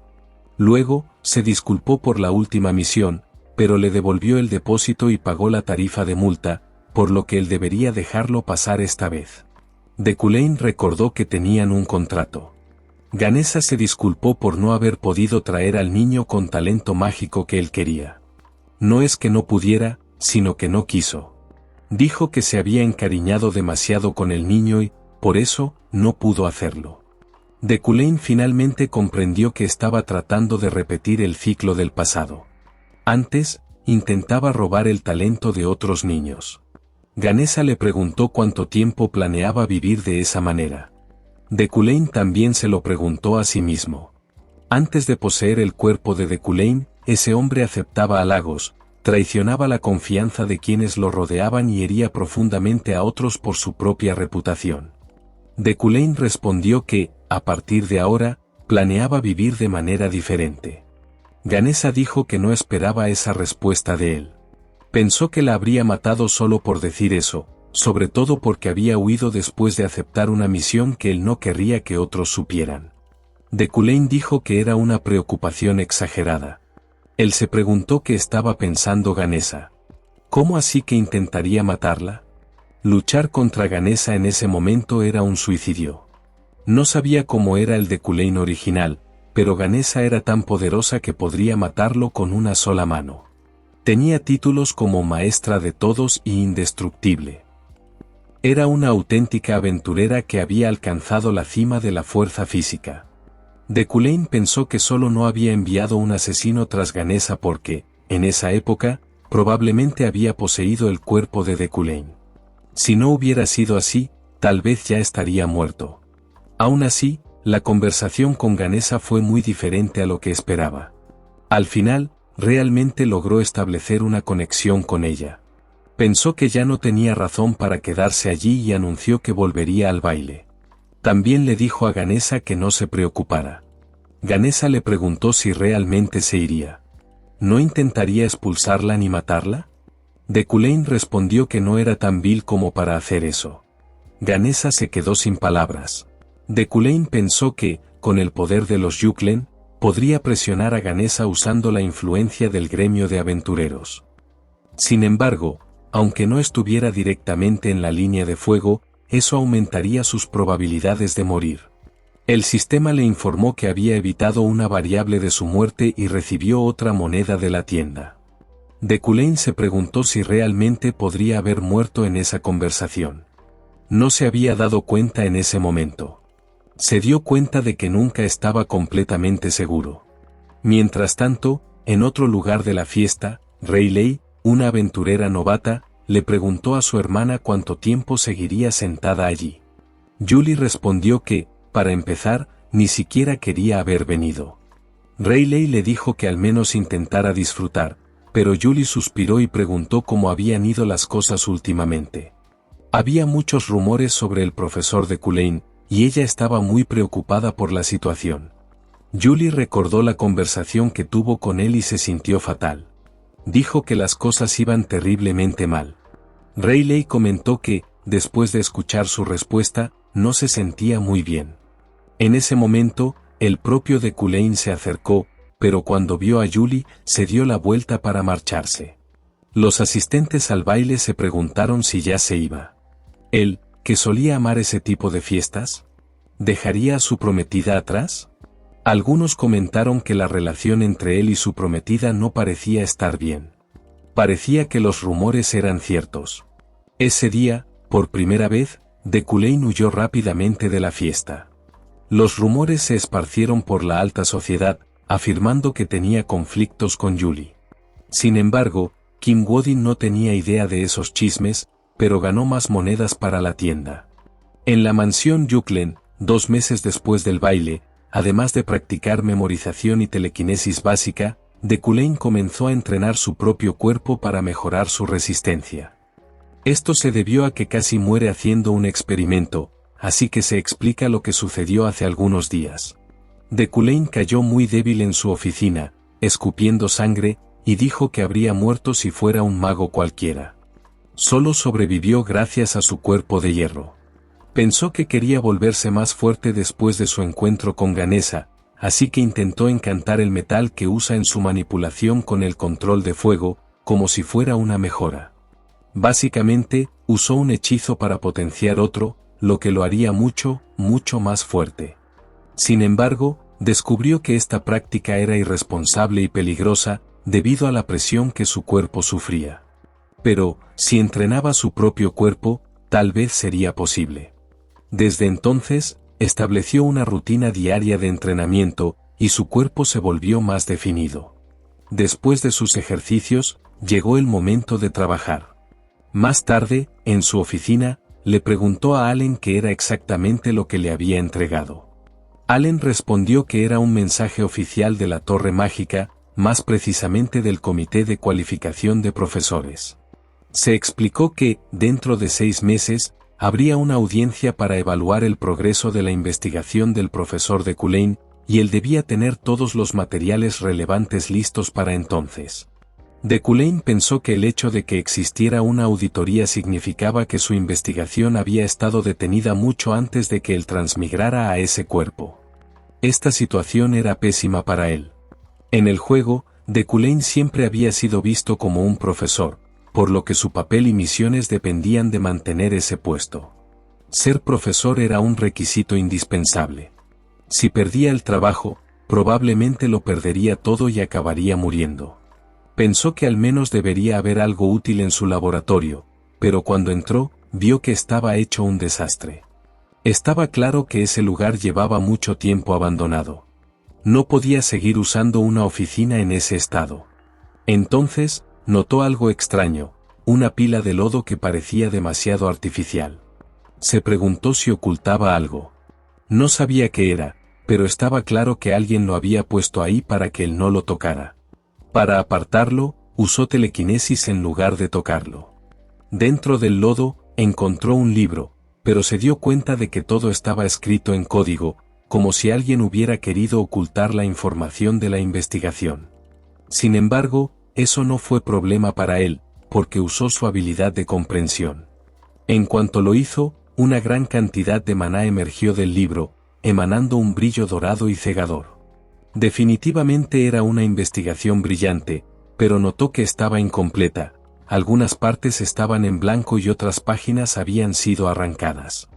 Luego, se disculpó por la última misión, pero le devolvió el depósito y pagó la tarifa de multa, por lo que él debería dejarlo pasar esta vez. De Culane recordó que tenían un contrato. Ganesa se disculpó por no haber podido traer al niño con talento mágico que él quería. No es que no pudiera, sino que no quiso. Dijo que se había encariñado demasiado con el niño y, por eso, no pudo hacerlo. De Culane finalmente comprendió que estaba tratando de repetir el ciclo del pasado. Antes, intentaba robar el talento de otros niños. Ganesa le preguntó cuánto tiempo planeaba vivir de esa manera. De Culane también se lo preguntó a sí mismo. Antes de poseer el cuerpo de Culane, ese hombre aceptaba halagos, traicionaba la confianza de quienes lo rodeaban y hería profundamente a otros por su propia reputación. De Culane respondió que, a partir de ahora, planeaba vivir de manera diferente. Ganesa dijo que no esperaba esa respuesta de él. Pensó que la habría matado solo por decir eso, sobre todo porque había huido después de aceptar una misión que él no querría que otros supieran. De Cullen dijo que era una preocupación exagerada. Él se preguntó qué estaba pensando Ganesa. ¿Cómo así que intentaría matarla? Luchar contra Ganesa en ese momento era un suicidio. No sabía cómo era el de Cullen original, pero Ganesa era tan poderosa que podría matarlo con una sola mano. Tenía títulos como maestra de todos y indestructible. Era una auténtica aventurera que había alcanzado la cima de la fuerza física. De Cullen pensó que solo no había enviado un asesino tras Ganesa porque, en esa época, probablemente había poseído el cuerpo de Cullen. Si no hubiera sido así, tal vez ya estaría muerto. Aún así, la conversación con Ganesa fue muy diferente a lo que esperaba. Al final, realmente logró establecer una conexión con ella. Pensó que ya no tenía razón para quedarse allí y anunció que volvería al baile. También le dijo a Ganesa que no se preocupara. Ganesa le preguntó si realmente se iría. ¿No intentaría expulsarla ni matarla? De Cullen respondió que no era tan vil como para hacer eso. Ganesa se quedó sin palabras. De Cullen pensó que, con el poder de los Yuklen, podría presionar a Ganesa usando la influencia del gremio de aventureros. Sin embargo, aunque no estuviera directamente en la línea de fuego, eso aumentaría sus probabilidades de morir. El sistema le informó que había evitado una variable de su muerte y recibió otra moneda de la tienda. De Cullen se preguntó si realmente podría haber muerto en esa conversación. No se había dado cuenta en ese momento. Se dio cuenta de que nunca estaba completamente seguro. Mientras tanto, en otro lugar de la fiesta, Rayleigh, una aventurera novata, le preguntó a su hermana cuánto tiempo seguiría sentada allí. Julie respondió que, para empezar, ni siquiera quería haber venido. Rayleigh le dijo que al menos intentara disfrutar, pero Julie suspiró y preguntó cómo habían ido las cosas últimamente. Había muchos rumores sobre el profesor de Cullen, y ella estaba muy preocupada por la situación. Julie recordó la conversación que tuvo con él y se sintió fatal. Dijo que las cosas iban terriblemente mal. Rayleigh comentó que, después de escuchar su respuesta, no se sentía muy bien. En ese momento, el propio de Cullen se acercó, pero cuando vio a Julie, se dio la vuelta para marcharse. Los asistentes al baile se preguntaron si ya se iba. Él, que solía amar ese tipo de fiestas, ¿dejaría a su prometida atrás? Algunos comentaron que la relación entre él y su prometida no parecía estar bien. Parecía que los rumores eran ciertos. Ese día, por primera vez, de Cullen huyó rápidamente de la fiesta. Los rumores se esparcieron por la alta sociedad, afirmando que tenía conflictos con Julie. Sin embargo, Kim Wodin no tenía idea de esos chismes, pero ganó más monedas para la tienda. En la mansión Yuklen, 2 meses después del baile, además de practicar memorización y telequinesis básica, de Cullen comenzó a entrenar su propio cuerpo para mejorar su resistencia. Esto se debió a que casi muere haciendo un experimento, así que se explica lo que sucedió hace algunos días. De Cullen cayó muy débil en su oficina, escupiendo sangre, y dijo que habría muerto si fuera un mago cualquiera. Solo sobrevivió gracias a su cuerpo de hierro. Pensó que quería volverse más fuerte después de su encuentro con Ganesa, así que intentó encantar el metal que usa en su manipulación con el control de fuego, como si fuera una mejora. Básicamente, usó un hechizo para potenciar otro, lo que lo haría mucho, mucho más fuerte. Sin embargo, descubrió que esta práctica era irresponsable y peligrosa, debido a la presión que su cuerpo sufría. Pero, si entrenaba su propio cuerpo, tal vez sería posible. Desde entonces, estableció una rutina diaria de entrenamiento, y su cuerpo se volvió más definido. Después de sus ejercicios, llegó el momento de trabajar. Más tarde, en su oficina, le preguntó a Allen qué era exactamente lo que le había entregado. Allen respondió que era un mensaje oficial de la Torre Mágica, más precisamente del Comité de Cualificación de Profesores. Se explicó que, dentro de 6 meses, habría una audiencia para evaluar el progreso de la investigación del profesor de Cullen, y él debía tener todos los materiales relevantes listos para entonces. De Cullen pensó que el hecho de que existiera una auditoría significaba que su investigación había estado detenida mucho antes de que él transmigrara a ese cuerpo. Esta situación era pésima para él. En el juego, De Cullen siempre había sido visto como un profesor, por lo que su papel y misiones dependían de mantener ese puesto. Ser profesor era un requisito indispensable. Si perdía el trabajo, probablemente lo perdería todo y acabaría muriendo. Pensó que al menos debería haber algo útil en su laboratorio, pero cuando entró, vio que estaba hecho un desastre. Estaba claro que ese lugar llevaba mucho tiempo abandonado. No podía seguir usando una oficina en ese estado. Entonces, notó algo extraño, una pila de lodo que parecía demasiado artificial. Se preguntó si ocultaba algo. No sabía qué era, pero estaba claro que alguien lo había puesto ahí para que él no lo tocara. Para apartarlo, usó telequinesis en lugar de tocarlo. Dentro del lodo, encontró un libro, pero se dio cuenta de que todo estaba escrito en código, como si alguien hubiera querido ocultar la información de la investigación. Sin embargo, eso no fue problema para él, porque usó su habilidad de comprensión. En cuanto lo hizo, una gran cantidad de maná emergió del libro, emanando un brillo dorado y cegador. Definitivamente era una investigación brillante, pero notó que estaba incompleta. Algunas partes estaban en blanco y otras páginas habían sido arrancadas.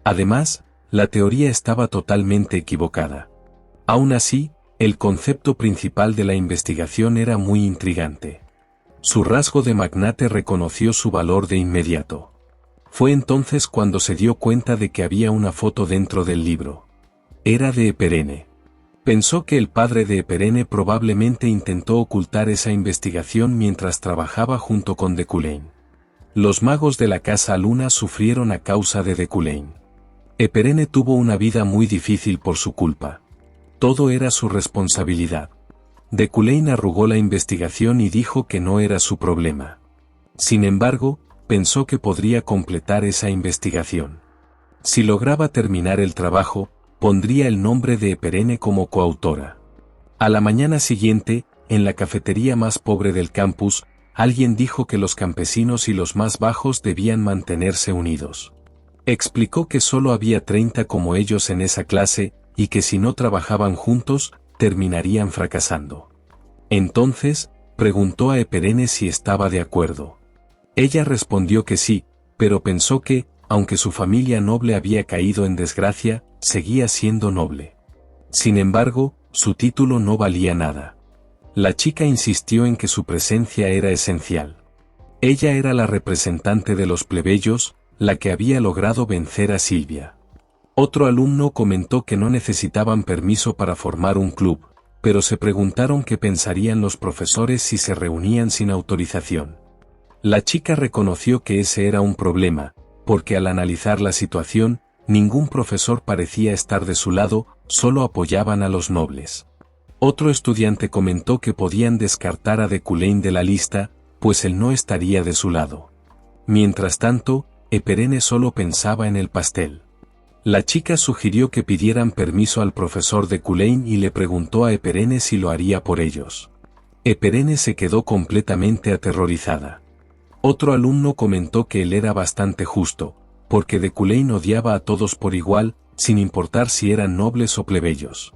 Además, la teoría estaba totalmente equivocada. Aún así, el concepto principal de la investigación era muy intrigante. Su rasgo de magnate reconoció su valor de inmediato. Fue entonces cuando se dio cuenta de que había una foto dentro del libro. Era de Eperene. Pensó que el padre de Eperene probablemente intentó ocultar esa investigación mientras trabajaba junto con De Cullen. Los magos de la Casa Luna sufrieron a causa de De Cullen. Eperene tuvo una vida muy difícil por su culpa. Todo era su responsabilidad. De Cullen arrugó la investigación y dijo que no era su problema. Sin embargo, pensó que podría completar esa investigación. Si lograba terminar el trabajo, pondría el nombre de Eperene como coautora. A la mañana siguiente, en la cafetería más pobre del campus, alguien dijo que los campesinos y los más bajos debían mantenerse unidos. Explicó que solo había 30 como ellos en esa clase, y que si no trabajaban juntos, terminarían fracasando. Entonces, preguntó a Eperene si estaba de acuerdo. Ella respondió que sí, pero pensó que, aunque su familia noble había caído en desgracia, seguía siendo noble. Sin embargo, su título no valía nada. La chica insistió en que su presencia era esencial. Ella era la representante de los plebeyos, la que había logrado vencer a Silvia. Otro alumno comentó que no necesitaban permiso para formar un club, pero se preguntaron qué pensarían los profesores si se reunían sin autorización. La chica reconoció que ese era un problema, porque al analizar la situación, ningún profesor parecía estar de su lado, solo apoyaban a los nobles. Otro estudiante comentó que podían descartar a De Cullen de la lista, pues él no estaría de su lado. Mientras tanto, Eperene solo pensaba en el pastel. La chica sugirió que pidieran permiso al profesor De Cullen y le preguntó a Eperene si lo haría por ellos. Eperene se quedó completamente aterrorizada. Otro alumno comentó que él era bastante justo, porque De Cullen odiaba a todos por igual, sin importar si eran nobles o plebeyos.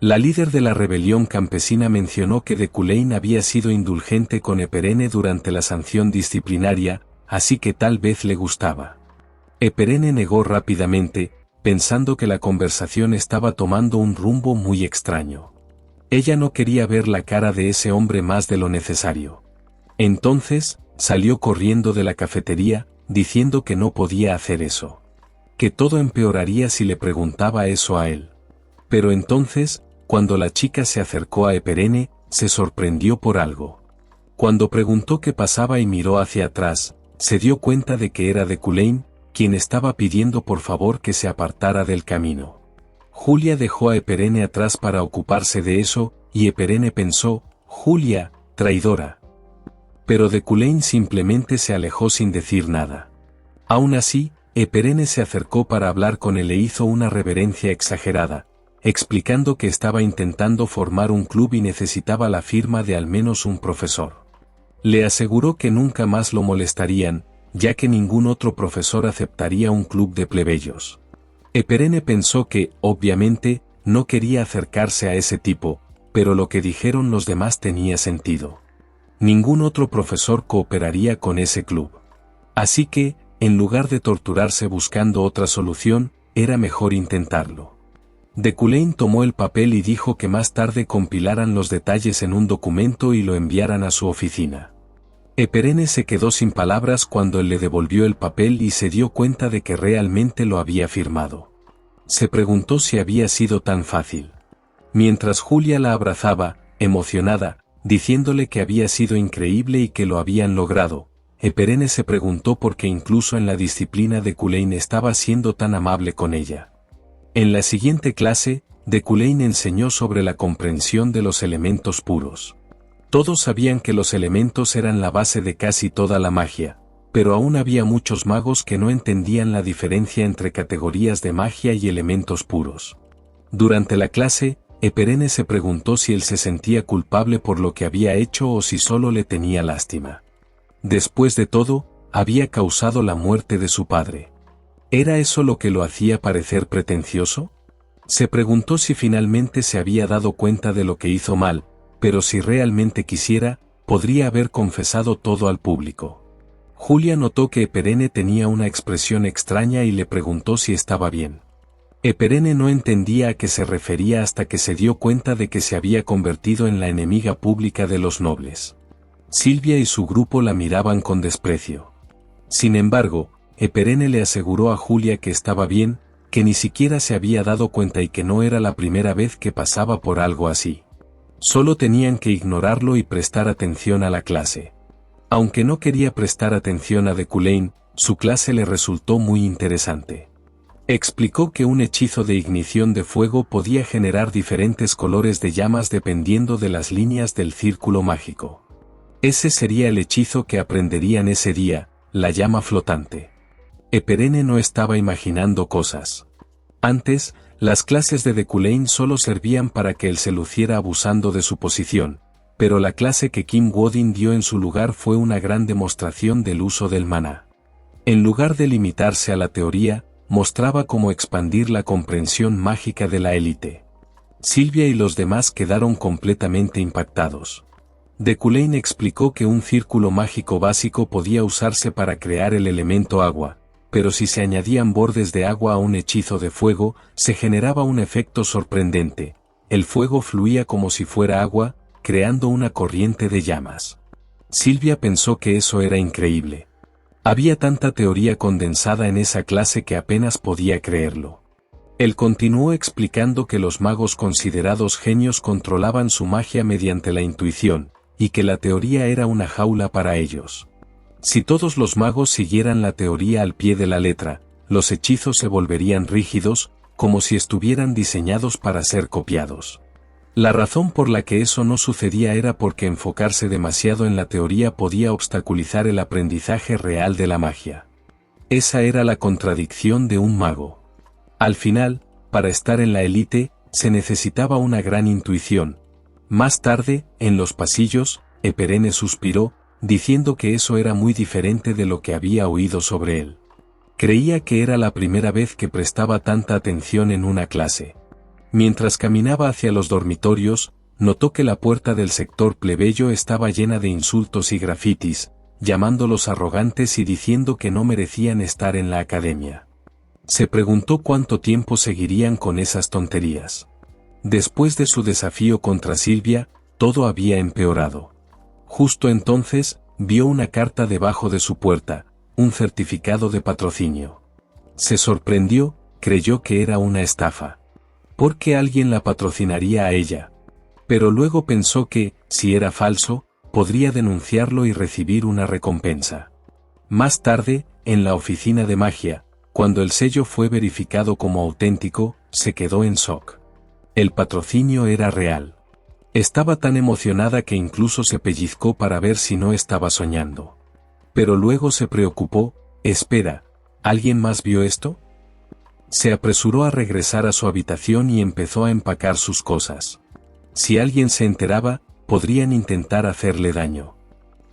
La líder de la rebelión campesina mencionó que De Cullen había sido indulgente con Eperene durante la sanción disciplinaria, así que tal vez le gustaba. Eperene negó rápidamente, pensando que la conversación estaba tomando un rumbo muy extraño. Ella no quería ver la cara de ese hombre más de lo necesario. Entonces, salió corriendo de la cafetería, diciendo que no podía hacer eso. Que todo empeoraría si le preguntaba eso a él. Pero entonces, cuando la chica se acercó a Eperene, se sorprendió por algo. Cuando preguntó qué pasaba y miró hacia atrás, se dio cuenta de que era De Cullen, quien estaba pidiendo por favor que se apartara del camino. Julia dejó a Eperene atrás para ocuparse de eso, y Eperene pensó, Julia, traidora. Pero De Cullen simplemente se alejó sin decir nada. Aún así, Eperene se acercó para hablar con él e hizo una reverencia exagerada, explicando que estaba intentando formar un club y necesitaba la firma de al menos un profesor. Le aseguró que nunca más lo molestarían, ya que ningún otro profesor aceptaría un club de plebeyos. Eperene pensó que, obviamente, no quería acercarse a ese tipo, pero lo que dijeron los demás tenía sentido. Ningún otro profesor cooperaría con ese club. Así que, en lugar de torturarse buscando otra solución, era mejor intentarlo. De Cullen tomó el papel y dijo que más tarde compilaran los detalles en un documento y lo enviaran a su oficina. Eperene se quedó sin palabras cuando él le devolvió el papel y se dio cuenta de que realmente lo había firmado. Se preguntó si había sido tan fácil. Mientras Julia la abrazaba, emocionada, diciéndole que había sido increíble y que lo habían logrado, Eperene se preguntó por qué incluso en la disciplina de Cullen estaba siendo tan amable con ella. En la siguiente clase, de Cullen enseñó sobre la comprensión de los elementos puros. Todos sabían que los elementos eran la base de casi toda la magia, pero aún había muchos magos que no entendían la diferencia entre categorías de magia y elementos puros. Durante la clase, Eperene se preguntó si él se sentía culpable por lo que había hecho o si solo le tenía lástima. Después de todo, había causado la muerte de su padre. ¿Era eso lo que lo hacía parecer pretencioso? Se preguntó si finalmente se había dado cuenta de lo que hizo mal, pero si realmente quisiera, podría haber confesado todo al público. Julia notó que Eperene tenía una expresión extraña y le preguntó si estaba bien. Eperene no entendía a qué se refería hasta que se dio cuenta de que se había convertido en la enemiga pública de los nobles. Silvia y su grupo la miraban con desprecio. Sin embargo, Eperene le aseguró a Julia que estaba bien, que ni siquiera se había dado cuenta y que no era la primera vez que pasaba por algo así. Solo tenían que ignorarlo y prestar atención a la clase. Aunque no quería prestar atención a de Cullen, su clase le resultó muy interesante. Explicó que un hechizo de ignición de fuego podía generar diferentes colores de llamas dependiendo de las líneas del círculo mágico. Ese sería el hechizo que aprenderían ese día, la llama flotante. Eperene no estaba imaginando cosas. Antes, las clases de Cullen solo servían para que él se luciera abusando de su posición, pero la clase que Kim Wooding dio en su lugar fue una gran demostración del uso del maná. En lugar de limitarse a la teoría, mostraba cómo expandir la comprensión mágica de la élite. Silvia y los demás quedaron completamente impactados. De Cullen explicó que un círculo mágico básico podía usarse para crear el elemento agua, pero si se añadían bordes de agua a un hechizo de fuego, se generaba un efecto sorprendente. El fuego fluía como si fuera agua, creando una corriente de llamas. Silvia pensó que eso era increíble. Había tanta teoría condensada en esa clase que apenas podía creerlo. Él continuó explicando que los magos considerados genios controlaban su magia mediante la intuición, y que la teoría era una jaula para ellos. Si todos los magos siguieran la teoría al pie de la letra, los hechizos se volverían rígidos, como si estuvieran diseñados para ser copiados. La razón por la que eso no sucedía era porque enfocarse demasiado en la teoría podía obstaculizar el aprendizaje real de la magia. Esa era la contradicción de un mago. Al final, para estar en la élite, se necesitaba una gran intuición. Más tarde, en los pasillos, Eperene suspiró, diciendo que eso era muy diferente de lo que había oído sobre él. Creía que era la primera vez que prestaba tanta atención en una clase. Mientras caminaba hacia los dormitorios, notó que la puerta del sector plebeyo estaba llena de insultos y grafitis, llamándolos arrogantes y diciendo que no merecían estar en la academia. Se preguntó cuánto tiempo seguirían con esas tonterías. Después de su desafío contra Silvia, todo había empeorado. Justo entonces, vio una carta debajo de su puerta, un certificado de patrocinio. Se sorprendió, creyó que era una estafa. ¿Por qué alguien la patrocinaría a ella? Pero luego pensó que, si era falso, podría denunciarlo y recibir una recompensa. Más tarde, en la oficina de magia, cuando el sello fue verificado como auténtico, se quedó en shock. El patrocinio era real. Estaba tan emocionada que incluso se pellizcó para ver si no estaba soñando. Pero luego se preocupó, espera, ¿alguien más vio esto? Se apresuró a regresar a su habitación y empezó a empacar sus cosas. Si alguien se enteraba, podrían intentar hacerle daño.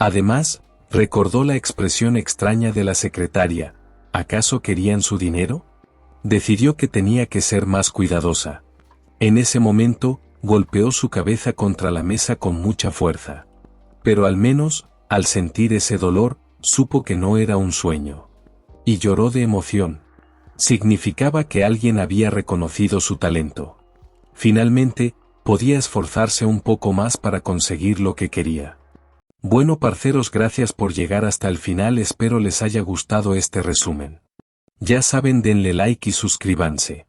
Además, recordó la expresión extraña de la secretaria. ¿Acaso querían su dinero? Decidió que tenía que ser más cuidadosa. En ese momento, golpeó su cabeza contra la mesa con mucha fuerza. Pero al menos, al sentir ese dolor, supo que no era un sueño. Y lloró de emoción. Significaba que alguien había reconocido su talento. Finalmente, podía esforzarse un poco más para conseguir lo que quería. Bueno, parceros, gracias por llegar hasta el final, espero les haya gustado este resumen. Ya saben, denle like y suscríbanse.